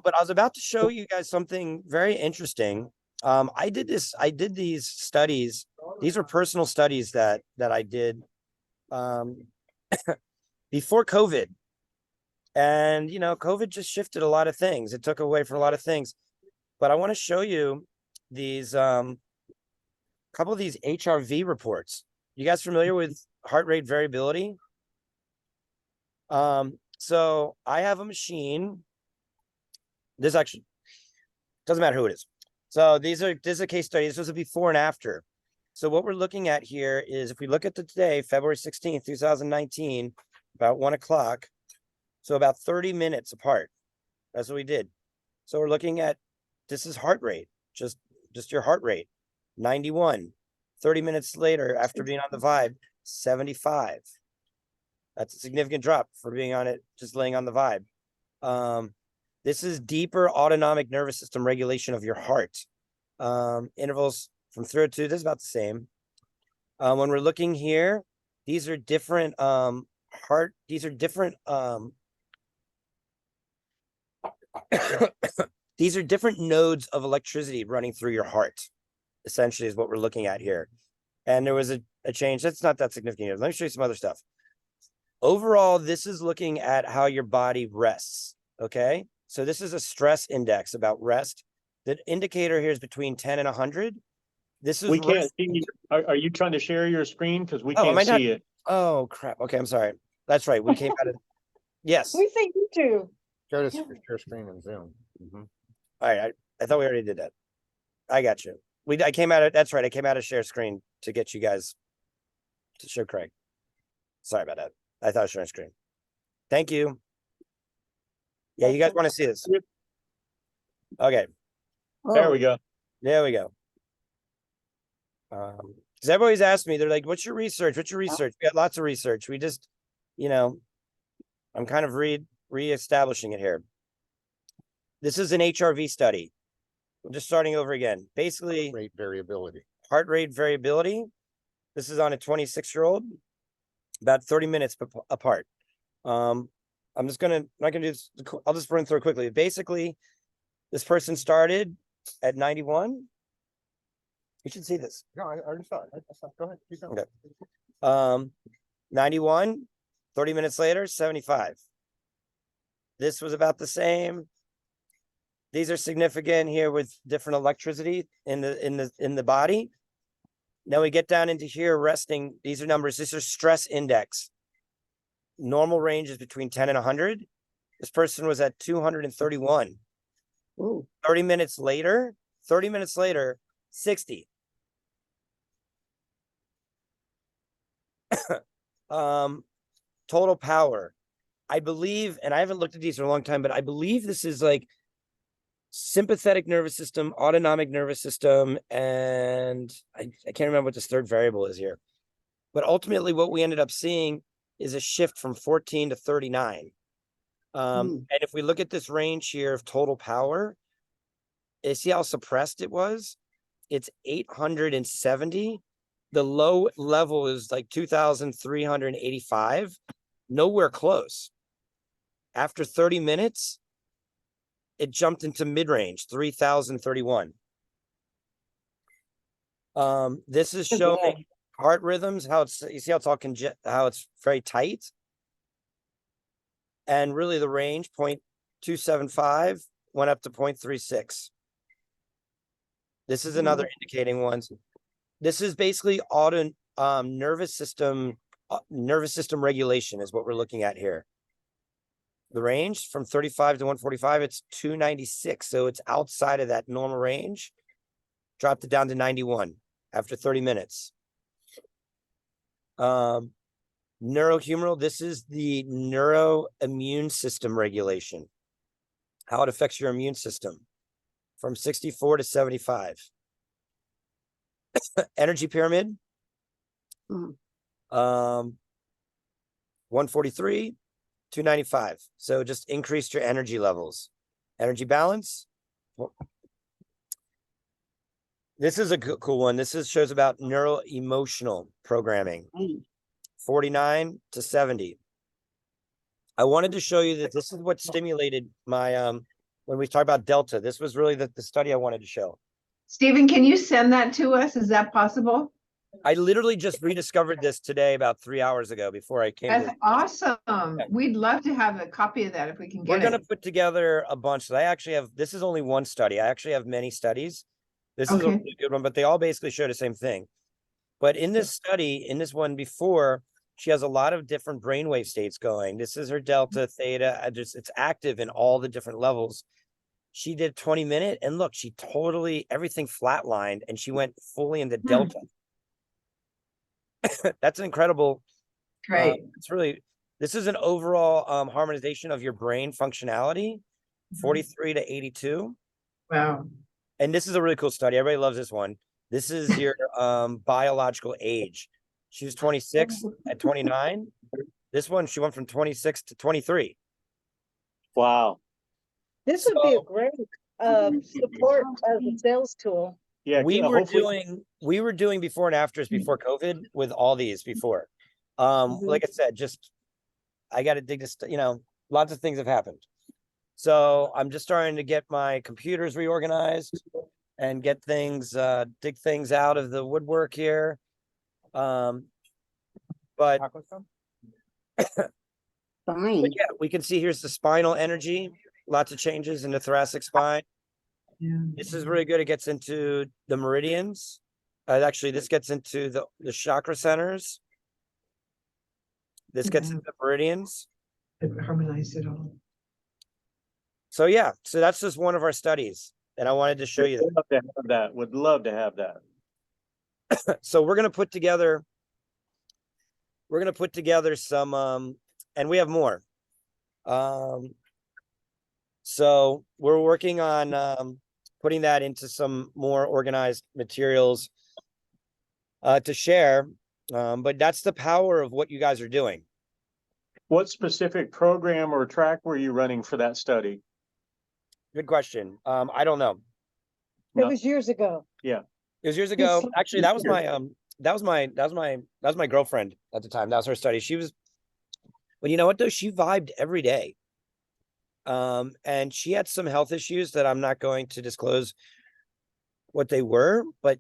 But I was about to show you guys something very interesting. I did these studies. These are personal studies that I did before COVID. And, you know, COVID just shifted a lot of things. It took away from a lot of things. But I want to show you these couple of these HRV reports. You guys familiar with heart rate variability? So I have a machine. This actually doesn't matter who it is. So this is a case study. This was a before and after. So what we're looking at here is if we look at the today, February 16th, 2019, about 1 o'clock. So about 30 minutes apart. That's what we did. So we're looking at, this is heart rate, just your heart rate, 91. 30 minutes later, after being on the Vibe, 75. That's a significant drop for being on it, just laying on the Vibe. This is deeper autonomic nervous system regulation of your heart. Intervals from 0 to 2, this is about the same. When we're looking here, these are different these are different nodes of electricity running through your heart, essentially is what we're looking at here. And there was a change. That's not that significant. Let me show you some other stuff. Overall, this is looking at how your body rests, okay? So this is a stress index about rest. The indicator here is between 10 and 100. This is
We can't see. Are you trying to share your screen? Because we can't see it.
Oh, crap. Okay, I'm sorry. That's right. We came out of, yes.
We see you too.
Go to share screen and Zoom.
All right, I thought we already did that. I got you. I came out of, that's right. I came out of share screen to get you guys to show Craig. Sorry about that. I thought I was sharing screen. Thank you. Yeah, you guys want to see this? Okay.
There we go.
There we go. Because everybody's asked me, they're like, what's your research? What's your research? We got lots of research. We just, I'm kind of re-establishing it here. This is an HRV study. I'm just starting over again. Basically,
Rate variability.
heart rate variability. This is on a 26-year-old, about 30 minutes apart. I'm not gonna do this. I'll just run through it quickly. Basically, this person started at 91. You should see this.
No, I already saw it. Go ahead. Keep going.
Okay. 91, 30 minutes later, 75. This was about the same. These are significant here with different electricity in the body. Now we get down into here, resting. These are numbers. These are stress index. Normal range is between 10 and 100. This person was at 231.
Ooh.
30 minutes later, 60. Total power. I believe, and I haven't looked at these for a long time, but I believe this is like sympathetic nervous system, autonomic nervous system, and I can't remember what this third variable is here. But ultimately, what we ended up seeing is a shift from 14 to 39. And if we look at this range here of total power, you see how suppressed it was? It's 870. The low level is like 2,385. Nowhere close. After 30 minutes, it jumped into mid-range, 3,031. This is showing heart rhythms, how it's, you see how it's all how it's very tight. And really the range, 0.275 went up to 0.36. This is another indicating one. This is basically nervous system regulation is what we're looking at here. The range from 35 to 145, it's 296. So it's outside of that normal range. Dropped it down to 91 after 30 minutes. Neurohumoral, this is the neuroimmune system regulation. How it affects your immune system from 64 to 75. Energy pyramid. 143, 295. So just increased your energy levels. Energy balance. This is a cool one. This shows about neuro-emotional programming. 49 to 70. I wanted to show you that this is what stimulated my when we talk about delta. This was really the study I wanted to show.
Stephen, can you send that to us? Is that possible?
I literally just rediscovered this today about 3 hours ago before I came.
That's awesome. We'd love to have a copy of that if we can
We're
get
going
it.
to put together a bunch. I actually have, this is only one study. I actually have many studies. This is a
Okay.
really good one, but they all basically show the same thing. But in this study, in this one before, She has a lot of different brainwave states going. This is her delta, theta. It's active in all the different levels. She did 20-minute, and look, she totally, everything flatlined, and she went fully into delta. That's an incredible.
Great.
It's really, this is an overall harmonization of your brain functionality, 43 to 82.
Wow.
And this is a really cool study. Everybody loves this one. This is your biological age. She was 26 at 29. This one, she went from 26 to 23.
Wow.
This would be a great support as a sales tool.
Yeah.
We were doing before and afters before COVID with all these before. Like I said, just I got to dig this, lots of things have happened. So I'm just starting to get my computers reorganized and get things, dig things out of the woodwork here. But
Fine.
yeah, we can see here's the spinal energy, lots of changes in the thoracic spine.
Yeah.
This is really good. It gets into the meridians. Actually, this gets into the chakra centers. This gets
Yeah.
into the meridians.
It harmonized it all.
So yeah, so that's just one of our studies, and I wanted to show you that.
Would love to have that. Would love to have that.
So we're gonna put together some and we have more. So we're working on putting that into some more organized materials to share. But that's the power of what you guys are doing.
What specific program or track were you running for that study?
Good question. I don't know.
It
No.
was years ago.
It was years ago. Actually, that was my girlfriend at the time. That was her study. She was, but you know what though? She vibed every day. And she had some health issues that I'm not going to disclose what they were, but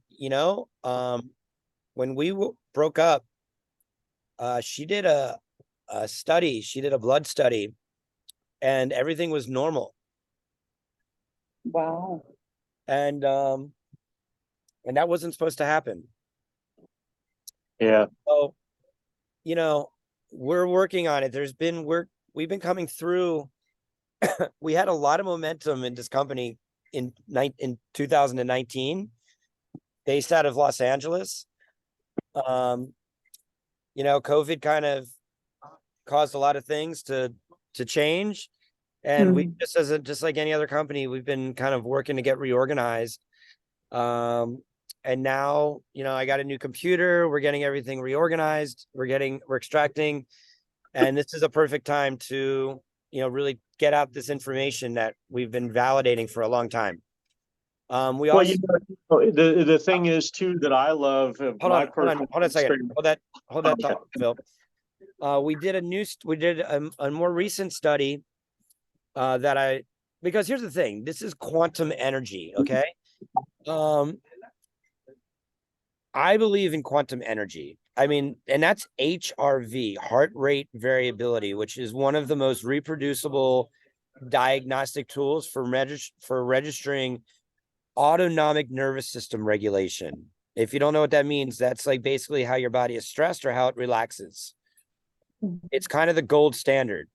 when we broke up, she did a study. She did a blood study, and everything was normal.
Wow.
And that wasn't supposed to happen.
Yeah.
So, we're working on it. We've been coming through. We had a lot of momentum in this company in 2019, based out of Los Angeles. COVID kind of caused a lot of things to change. And we just like any other company, we've been kind of working to get reorganized. And now, I got a new computer. We're getting everything reorganized. We're extracting, and this is a perfect time to, really get out this information that we've been validating for a long time.
The thing is too that I love.
Hold on a second. Hold that thought, Phil. We did a more recent study because here's the thing, this is quantum energy, okay? I believe in quantum energy. I mean, and that's HRV, heart rate variability, which is one of the most reproducible diagnostic tools for registering autonomic nervous system regulation. If you don't know what that means, that's like basically how your body is stressed or how it relaxes. It's kind of the gold standard.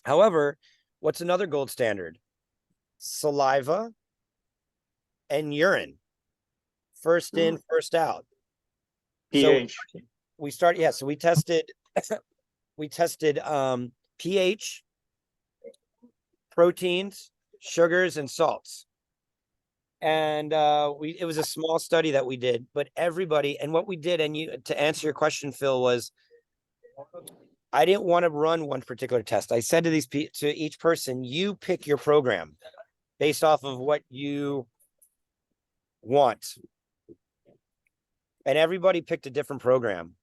However, what's another gold standard? Saliva and urine. First in, first out.
pH.
So we tested pH, proteins, sugars, and salts. And it was a small study that we did, but everybody, and what we did, to answer your question, Phil, was I didn't want to run one particular test. I said to each person, you pick your program based off of what you want. And everybody picked a different program.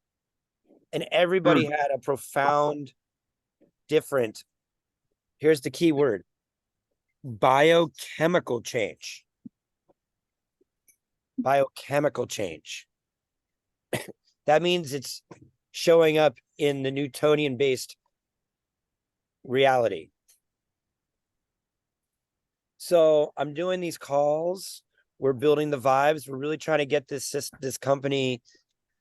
And everybody had a profound, different, here's the key word, biochemical change. Biochemical change. That means it's showing up in the Newtonian-based reality. So I'm doing these calls. We're building the vibes. We're really trying to get this company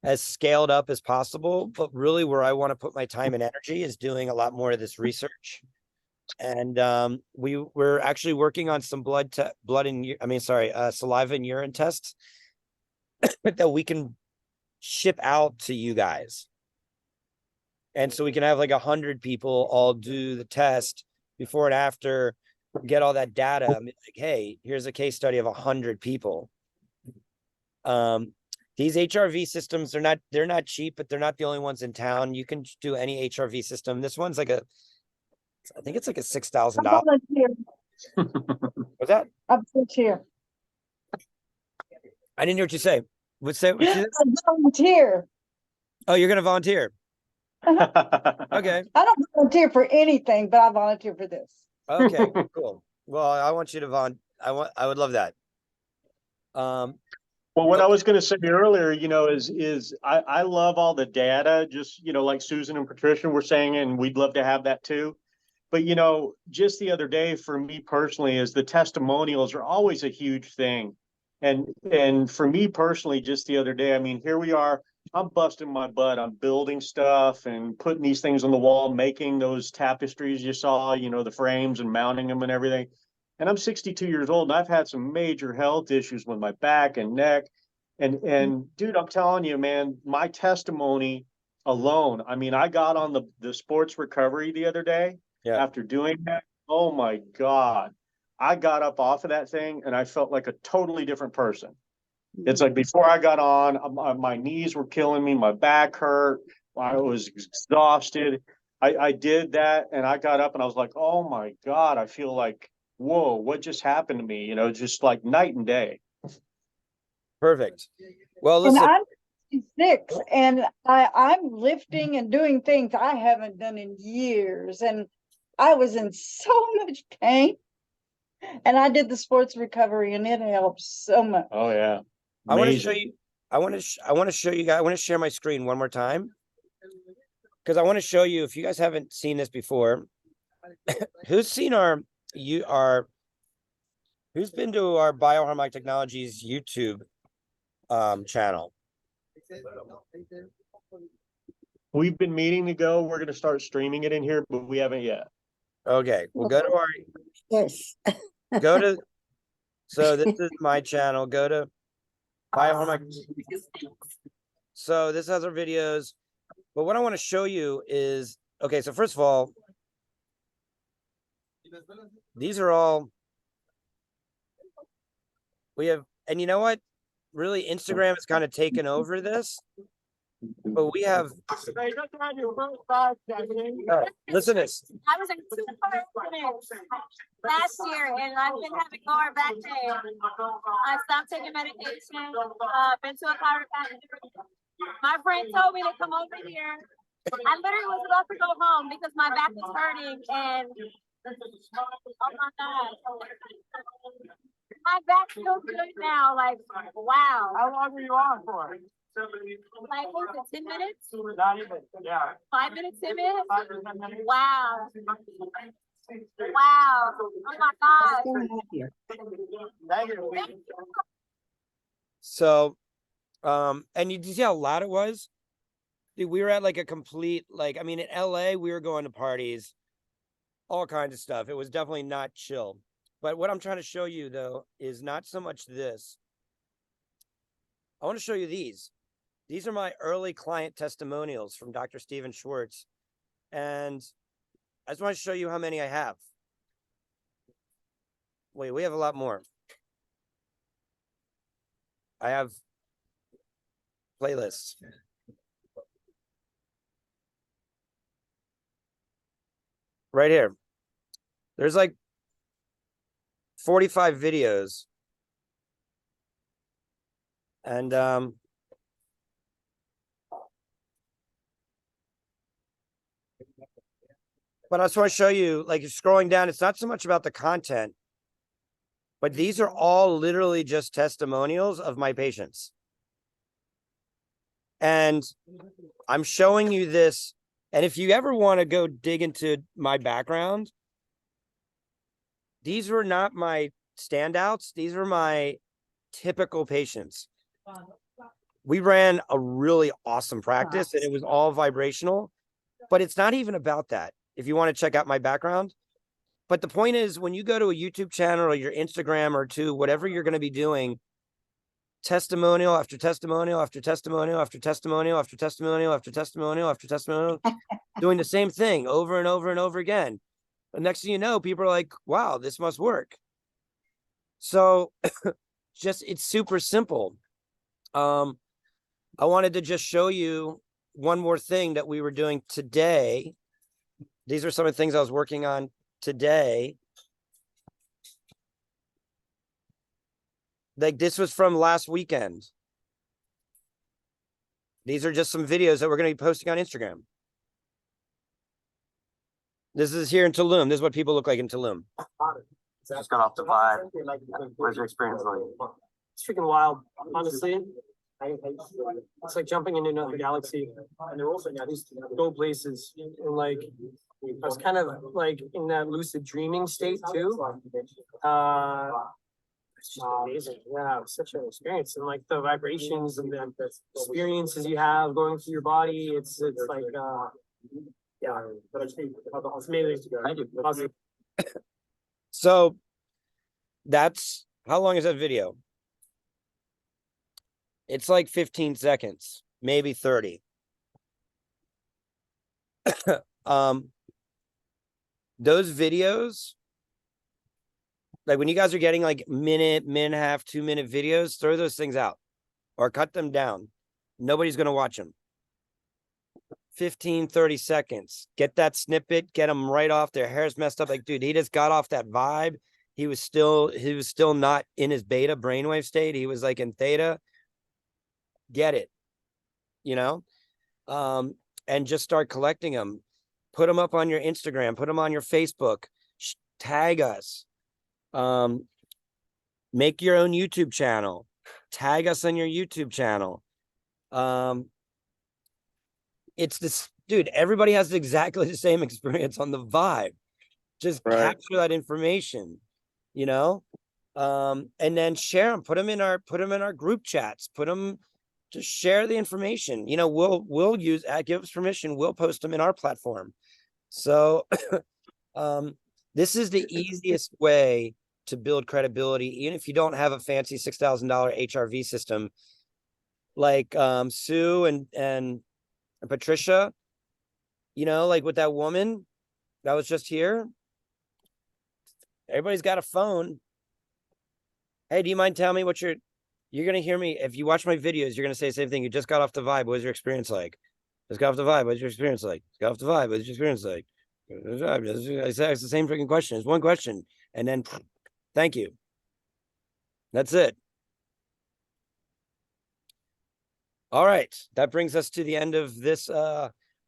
as scaled up as possible, but really where I want to put my time and energy is doing a lot more of this research. And we're actually working on some saliva and urine tests that we can ship out to you guys. And so we can have like 100 people all do the test before and after, get all that data. I mean, like, hey, here's a case study of 100 people. These HRV systems, they're not cheap, but they're not the only ones in town. You can do any HRV system. This one's like I think it's like a $6,000.
Volunteer.
What's that?
I'm volunteer.
I didn't hear what you say. What's that?
Volunteer.
Oh, you're gonna volunteer. Okay.
I don't volunteer for anything, but I volunteer for this.
Okay, cool. Well, I want you to I would love that.
Well, what I was going to say earlier, is I love all the data, just, like Susan and Patricia were saying, and we'd love to have that too. But, just the other day for me personally is the testimonials are always a huge thing. And for me personally, just the other day, I mean, here we are, I'm busting my butt. I'm building stuff and putting these things on the wall, making those tapestries you saw, the frames and mounting them and everything. And I'm 62 years old and I've had some major health issues with my back and neck. And dude, I'm telling you, man, my testimony alone, I mean, I got on the sports recovery the other day after doing that. Oh my God. I got up off of that thing and I felt like a totally different person. It's like before I got on, my knees were killing me. My back hurt. I was exhausted. I did that and I got up and I was like, oh my God, I feel like, whoa, what just happened to me? Just like night and day.
Perfect. Well,
And
listen.
I'm 66 and I'm lifting and doing things I haven't done in years. And I was in so much pain. And I did the sports recovery and it helps so much.
Oh yeah.
I want to show you. I want to show you guys. I want to share my screen one more time because I want to show you. If you guys haven't seen this before, who's seen who's been to our Bioharmonic Technologies YouTube channel?
We've been meaning to go. We're going to start streaming it in here, but we haven't yet.
Okay, we'll go to our.
Yes.
So this is my channel. Go to Bioharmonic. So this has our videos. But what I want to show you is, okay, so first of all, these are all, we have, and you know what? Really, Instagram has kind of taken over this. But we have, listen to this.
I was in 2 car accidents last year, and I've been having lower back pain. I stopped taking medication. Been to a chiropractor. My friend told me to come over here. I literally was about to go home because my back was hurting, and oh my God, my back feels good now. Like, wow.
How long were you on for?
Like, what was it, 10 minutes?
Not even, yeah.
5 minutes, 10 minutes? Wow. Wow. Oh my God.
So, and you see how loud it was? Dude, we were at like a complete, I mean, in LA, we were going to parties, all kinds of stuff. It was definitely not chill. But what I'm trying to show you, though, is not so much this. I want to show you these. These are my early client testimonials from Dr. Steven Schwartz. And I just want to show you how many I have. Wait, we have a lot more. I have playlists. Right here. There's like 45 videos. And but I just want to show you, like, scrolling down, it's not so much about the content, but these are all literally just testimonials of my patients. And I'm showing you this. And if you ever want to go dig into my background, these were not my standouts. These were my typical patients. we ran a really awesome practice and it was all vibrational, but it's not even about that. If you want to check out my background, but the point is when you go to a YouTube channel or your Instagram or to whatever you're going to be doing, testimonial after testimonial after testimonial after testimonial after testimonial after testimonial after testimonial, doing the same thing over and over and over again. And next thing you know, people are like, wow, this must work. So just, it's super simple. I wanted to just show you one more thing that we were doing today. These are some of the things I was working on today. Like this was from last weekend. These are just some videos that we're going to be posting on Instagram. This is here in Tulum. This is what people look like in Tulum.
Just got off the vibe. What's your experience like? It's freaking wild, honestly. It's like jumping into another galaxy, and they're also go places. And like, I was kind of like in that lucid dreaming state too. It's just amazing. Yeah, it was such an experience, and like the vibrations and the experiences you have going through your body. It's like yeah, it's amazing. Thank you.
So that's, how long is that video? It's like 15 seconds, maybe 30. Those videos, like when you guys are getting like minute and a half, 2-minute videos, throw those things out or cut them down. Nobody's going to watch them. 15, 30 seconds. Get that snippet, get them right off. Their hair's messed up. Like, dude, he just got off that vibe. He was still not in his beta brainwave state. He was like in theta. Get it, you know? And just start collecting them. Put them up on your Instagram, put them on your Facebook, tag us. Make your own YouTube channel. Tag us on your YouTube channel. It's this, dude, everybody has exactly the same experience on the vibe. Just capture that information, you know? And then share them, put them in our group chats, just share the information. You know, we'll use, give us permission, we'll post them in our platform. So this is the easiest way to build credibility, even if you don't have a fancy $6,000 HRV system. Like Sue and Patricia, you know, like with that woman that was just here. Everybody's got a phone. Hey, do you mind telling me what you're going to hear me? If you watch my videos, you're going to say the same thing. You just got off the vibe. What was your experience like? Just got off the vibe. What's your experience like? Just got off the vibe. What's your experience like? I say it's the same freaking question. It's one question. And then thank you. That's it. All right. That brings us to the end of this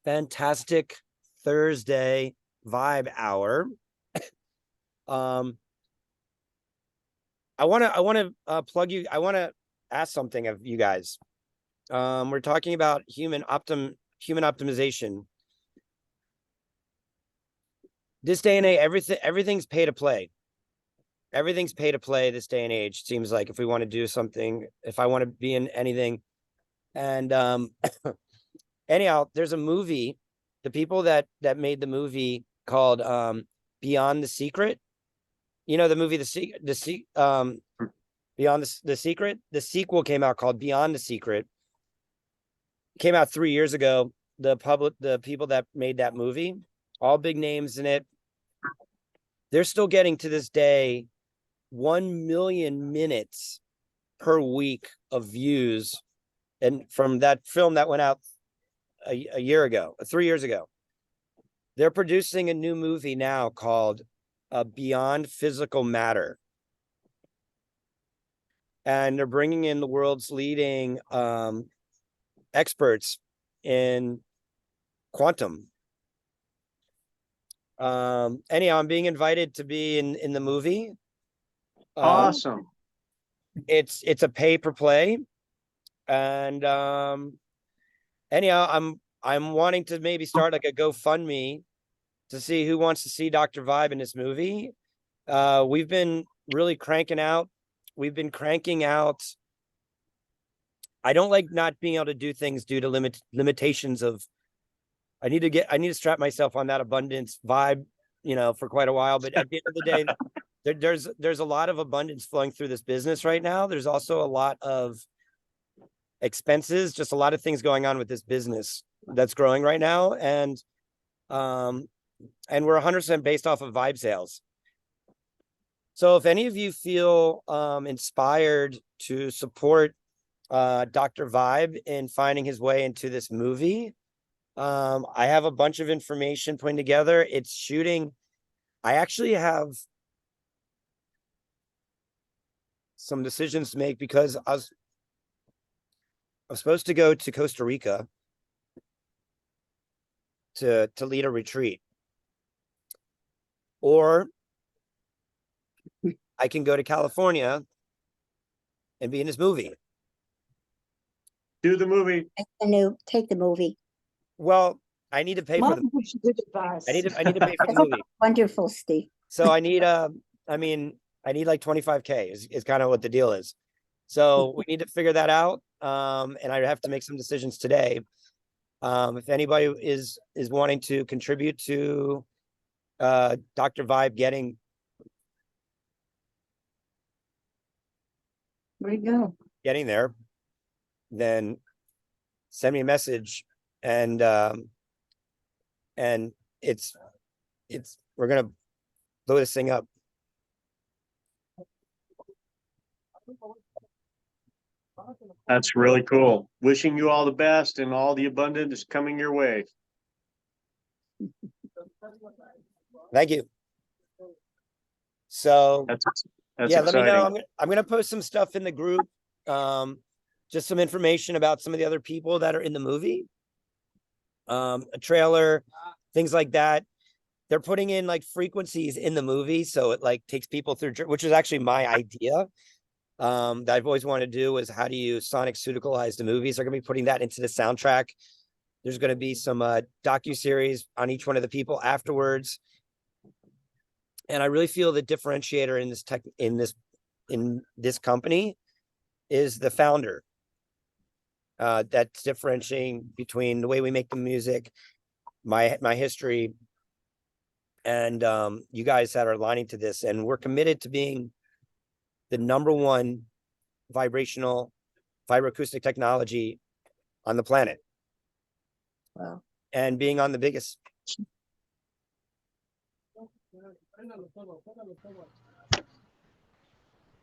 fantastic Thursday vibe hour. I want to plug you. I want to ask something of you guys. We're talking about human optimization. This day and age, everything's pay to play. Everything's pay to play this day and age. Seems like if we want to do something, if I want to be in anything. And anyhow, there's a movie, the people that made the movie called Beyond the Secret. You know the movie Beyond the Secret? The sequel came out called Beyond the Secret. Came out 3 years ago. The people that made that movie, all big names in it. They're still getting to this day 1 million minutes per week of views. And from that film that went out a year ago, 3 years ago, they're producing a new movie now called Beyond Physical Matter. And they're bringing in the world's leading experts in quantum. Anyhow, I'm being invited to be in the movie.
Awesome.
It's a pay per play. And anyhow, I'm wanting to maybe start like a GoFundMe to see who wants to see Dr. Vibe in this movie. We've been really cranking out I don't like not being able to do things due to limitations of, I need to strap myself on that abundance vibe, for quite a while. But at the end of the day, there's a lot of abundance flowing through this business right now. There's also a lot of expenses, just a lot of things going on with this business that's growing right now. And we're 100% based off of vibe sales. So if any of you feel inspired to support Dr. Vibe in finding his way into this movie, I have a bunch of information putting together. It's shooting. I actually have some decisions to make because I'm supposed to go to Costa Rica to lead a retreat. Or I can go to California and be in this movie.
Do the movie.
Take the movie.
Well, I need to pay for the I need to pay for the movie.
Wonderful, Steve.
So I need I need like 25K is kind of what the deal is. So we need to figure that out. And I have to make some decisions today. If anybody is wanting to contribute to Dr. Vibe getting there, then send me a message and it's we're gonna blow this thing up.
That's really cool. Wishing you all the best and all the abundance coming your way.
Thank you. So
That's
yeah,
exciting.
let me know. I'm gonna post some stuff in the group. Just some information about some of the other people that are in the movie. A trailer, things like that. They're putting in like frequencies in the movie, so it like takes people through, which is actually my idea. That I've always wanted to do is how do you sonic pseudicalize the movies? They're gonna be putting that into the soundtrack. There's gonna be some docu-series on each one of the people afterwards. And I really feel the differentiator in this company is the founder. That's differentiating between the way we make the music, my history, and you guys that are aligning to this. And we're committed to being the #1 vibroacoustic technology on the planet.
Wow.
And being on the biggest.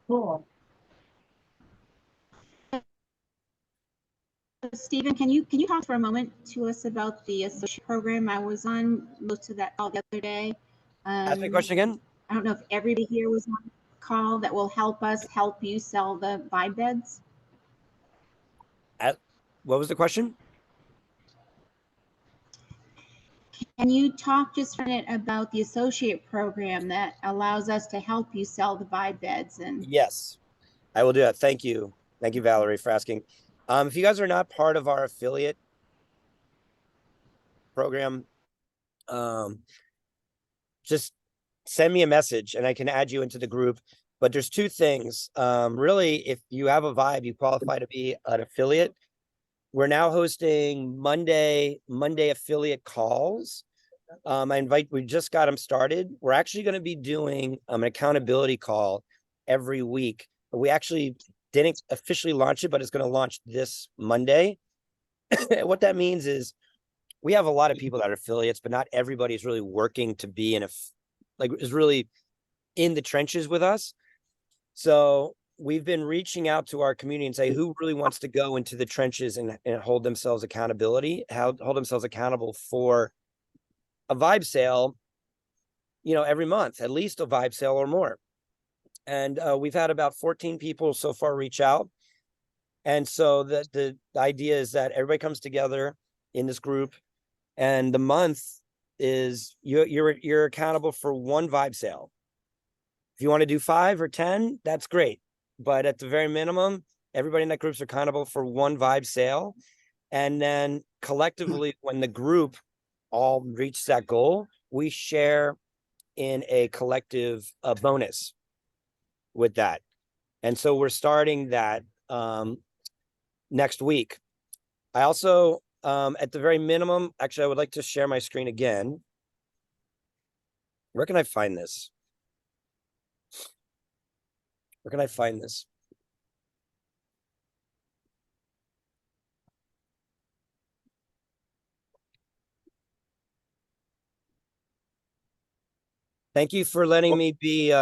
Cool.
Stephen, can you talk for a moment to us about the associate program? I was on most of that call the other day.
Ask me a question again.
I don't know if everybody here was on the call that will help you sell the vibe beds.
What was the question?
Can you talk just for a minute about the associate program that allows us to help you sell the vibe beds? And
yes, I will do that. Thank you, Valerie, for asking. If you guys are not part of our affiliate program, just send me a message and I can add you into the group. But there's two things. Really, if you have a vibe, you qualify to be an affiliate. We're now hosting Monday affiliate calls. We just got them started. We're actually going to be doing an accountability call every week. We actually didn't officially launch it, but it's going to launch this Monday. What that means is we have a lot of people that are affiliates, but not everybody is really working to be is really in the trenches with us. So we've been reaching out to our community and say, who really wants to go into the trenches and hold themselves hold themselves accountable for a vibe sale, every month, at least a vibe sale or more. And we've had about 14 people so far reach out. And so the idea is that everybody comes together in this group, and the month is you're accountable for one vibe sale. If you want to do 5 or 10, that's great. But at the very minimum, everybody in that group is accountable for one vibe sale. And then collectively, when the group all reach that goal, we share in a collective bonus with that. And so we're starting that next week. I also, at the very minimum, actually, I would like to share my screen again. Where can I find this? Where can I find this? Thank you for letting me be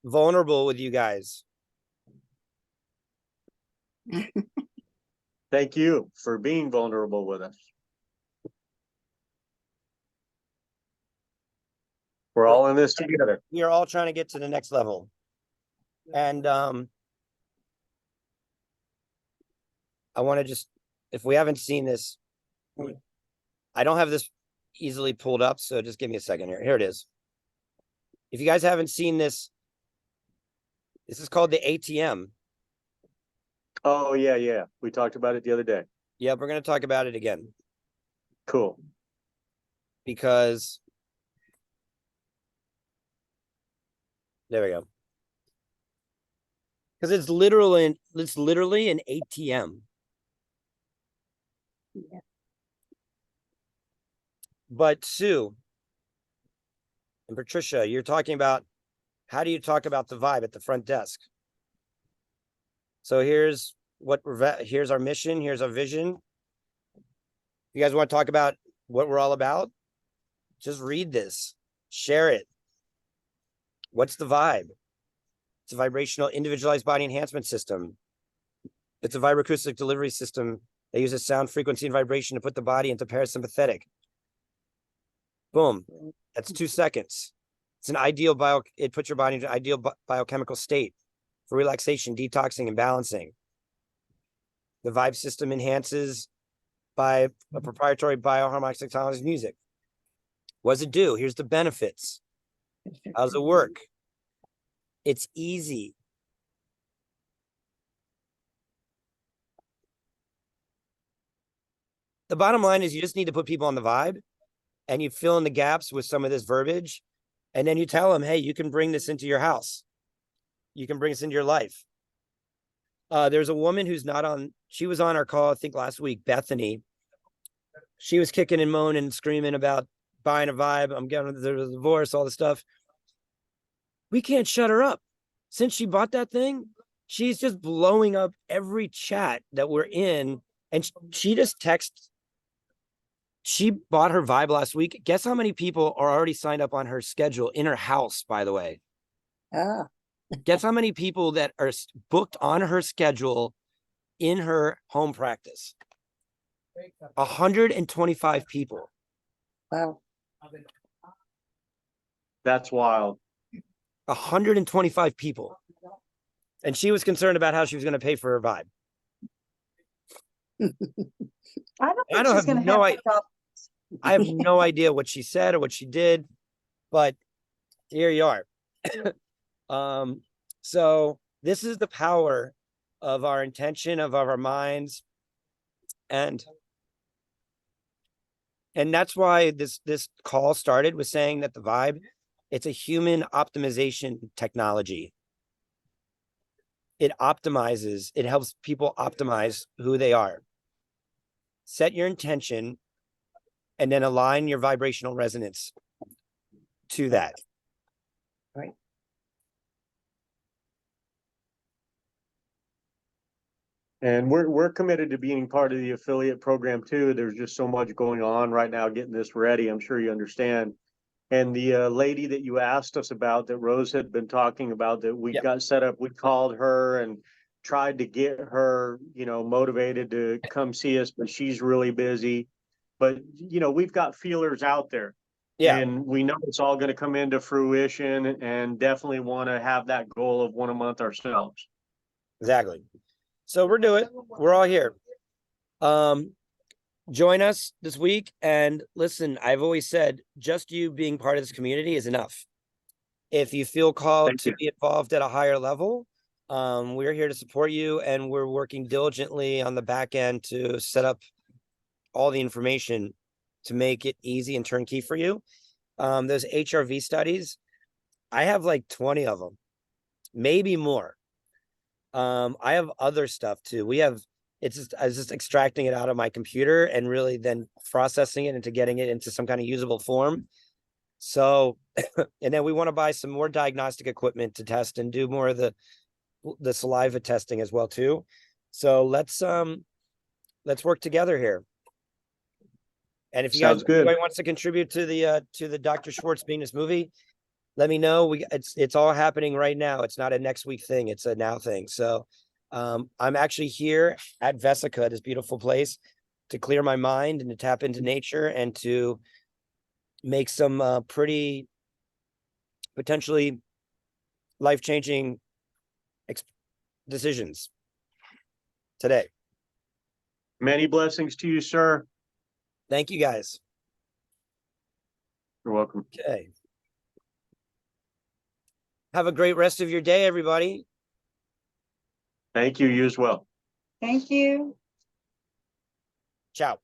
vulnerable with you guys.
Thank you for being vulnerable with us. We're all in this together.
We are all trying to get to the next level. And I want to just, if we haven't seen this, I don't have this easily pulled up, so just give me a second here. Here it is. If you guys haven't seen this, this is called the ATM.
Oh, yeah, yeah. We talked about it the other day.
Yeah, we're going to talk about it again.
Cool.
Because there we go. Because it's literally an ATM.
Yeah.
But Sue and Patricia, you're talking about, how do you talk about the vibe at the front desk? So here's here's our mission, here's our vision. You guys want to talk about what we're all about? Just read this, share it. What's the vibe? It's a vibrational individualized body enhancement system. It's a vibroacoustic delivery system that uses sound, frequency, and vibration to put the body into parasympathetic. Boom. That's 2 seconds. It's an ideal it puts your body into an ideal biochemical state for relaxation, detoxing, and balancing. The vibe system enhances by a proprietary bioharmonic technology music. What does it do? Here's the benefits. How does it work? It's easy. The bottom line is you just need to put people on the vibe, and you fill in the gaps with some of this verbiage, and then you tell them, hey, you can bring this into your house. You can bring this into your life. There's a woman who's not on, she was on our call, I think last week, Bethany. She was kicking and moaning and screaming about buying a vibe. I'm getting the divorce, all the stuff. We can't shut her up. Since she bought that thing, she's just blowing up every chat that we're in. And she just texts. She bought her vibe last week. Guess how many people are already signed up on her schedule in her house, by the way?
Ah.
Guess how many people that are booked on her schedule in her home practice? 125 people.
Wow.
That's wild.
125 people. And she was concerned about how she was going to pay for her vibe.
I don't think
I don't
she's
have
gonna
no
have problems.
I have no idea what she said or what she did, but here you are. So this is the power of our intention, of our minds, and that's why this call started with saying that the vibe, it's a human optimization technology. It optimizes, it helps people optimize who they are. Set your intention and then align your vibrational resonance to that.
Right.
And we're committed to being part of the affiliate program too. There's just so much going on right now getting this ready. I'm sure you understand. And the lady that you asked us about that Rose had been talking about that we got set up, we called her and tried to get her, motivated to come see us, but she's really busy. But, we've got feelers out there.
Yeah.
And we know it's all going to come into fruition and definitely want to have that goal of 1 a month ourselves.
Exactly. So we're doing, we're all here. Join us this week. And listen, I've always said, just you being part of this community is enough. If you feel called to be involved at a higher level, we're here to support you, and we're working diligently on the back end to set up all the information to make it easy and turnkey for you. Those HRV studies, I have like 20 of them, maybe more. I have other stuff too. I was just extracting it out of my computer and really then processing it into getting it into some kind of usable form. So, and then we want to buy some more diagnostic equipment to test and do more of the saliva testing as well too. So let's work together here. And if
Sounds good.
anybody wants to contribute to the Dr. Schwartz Venus movie, let me know. It's all happening right now. It's not a next week thing. It's a now thing. So I'm actually here at Vesica, this beautiful place, to clear my mind and to tap into nature and to make some pretty potentially life-changing decisions today.
Many blessings to you, sir.
Thank you, guys.
You're welcome.
Okay. Have a great rest of your day, everybody.
Thank you. You as well.
Thank you.
Ciao.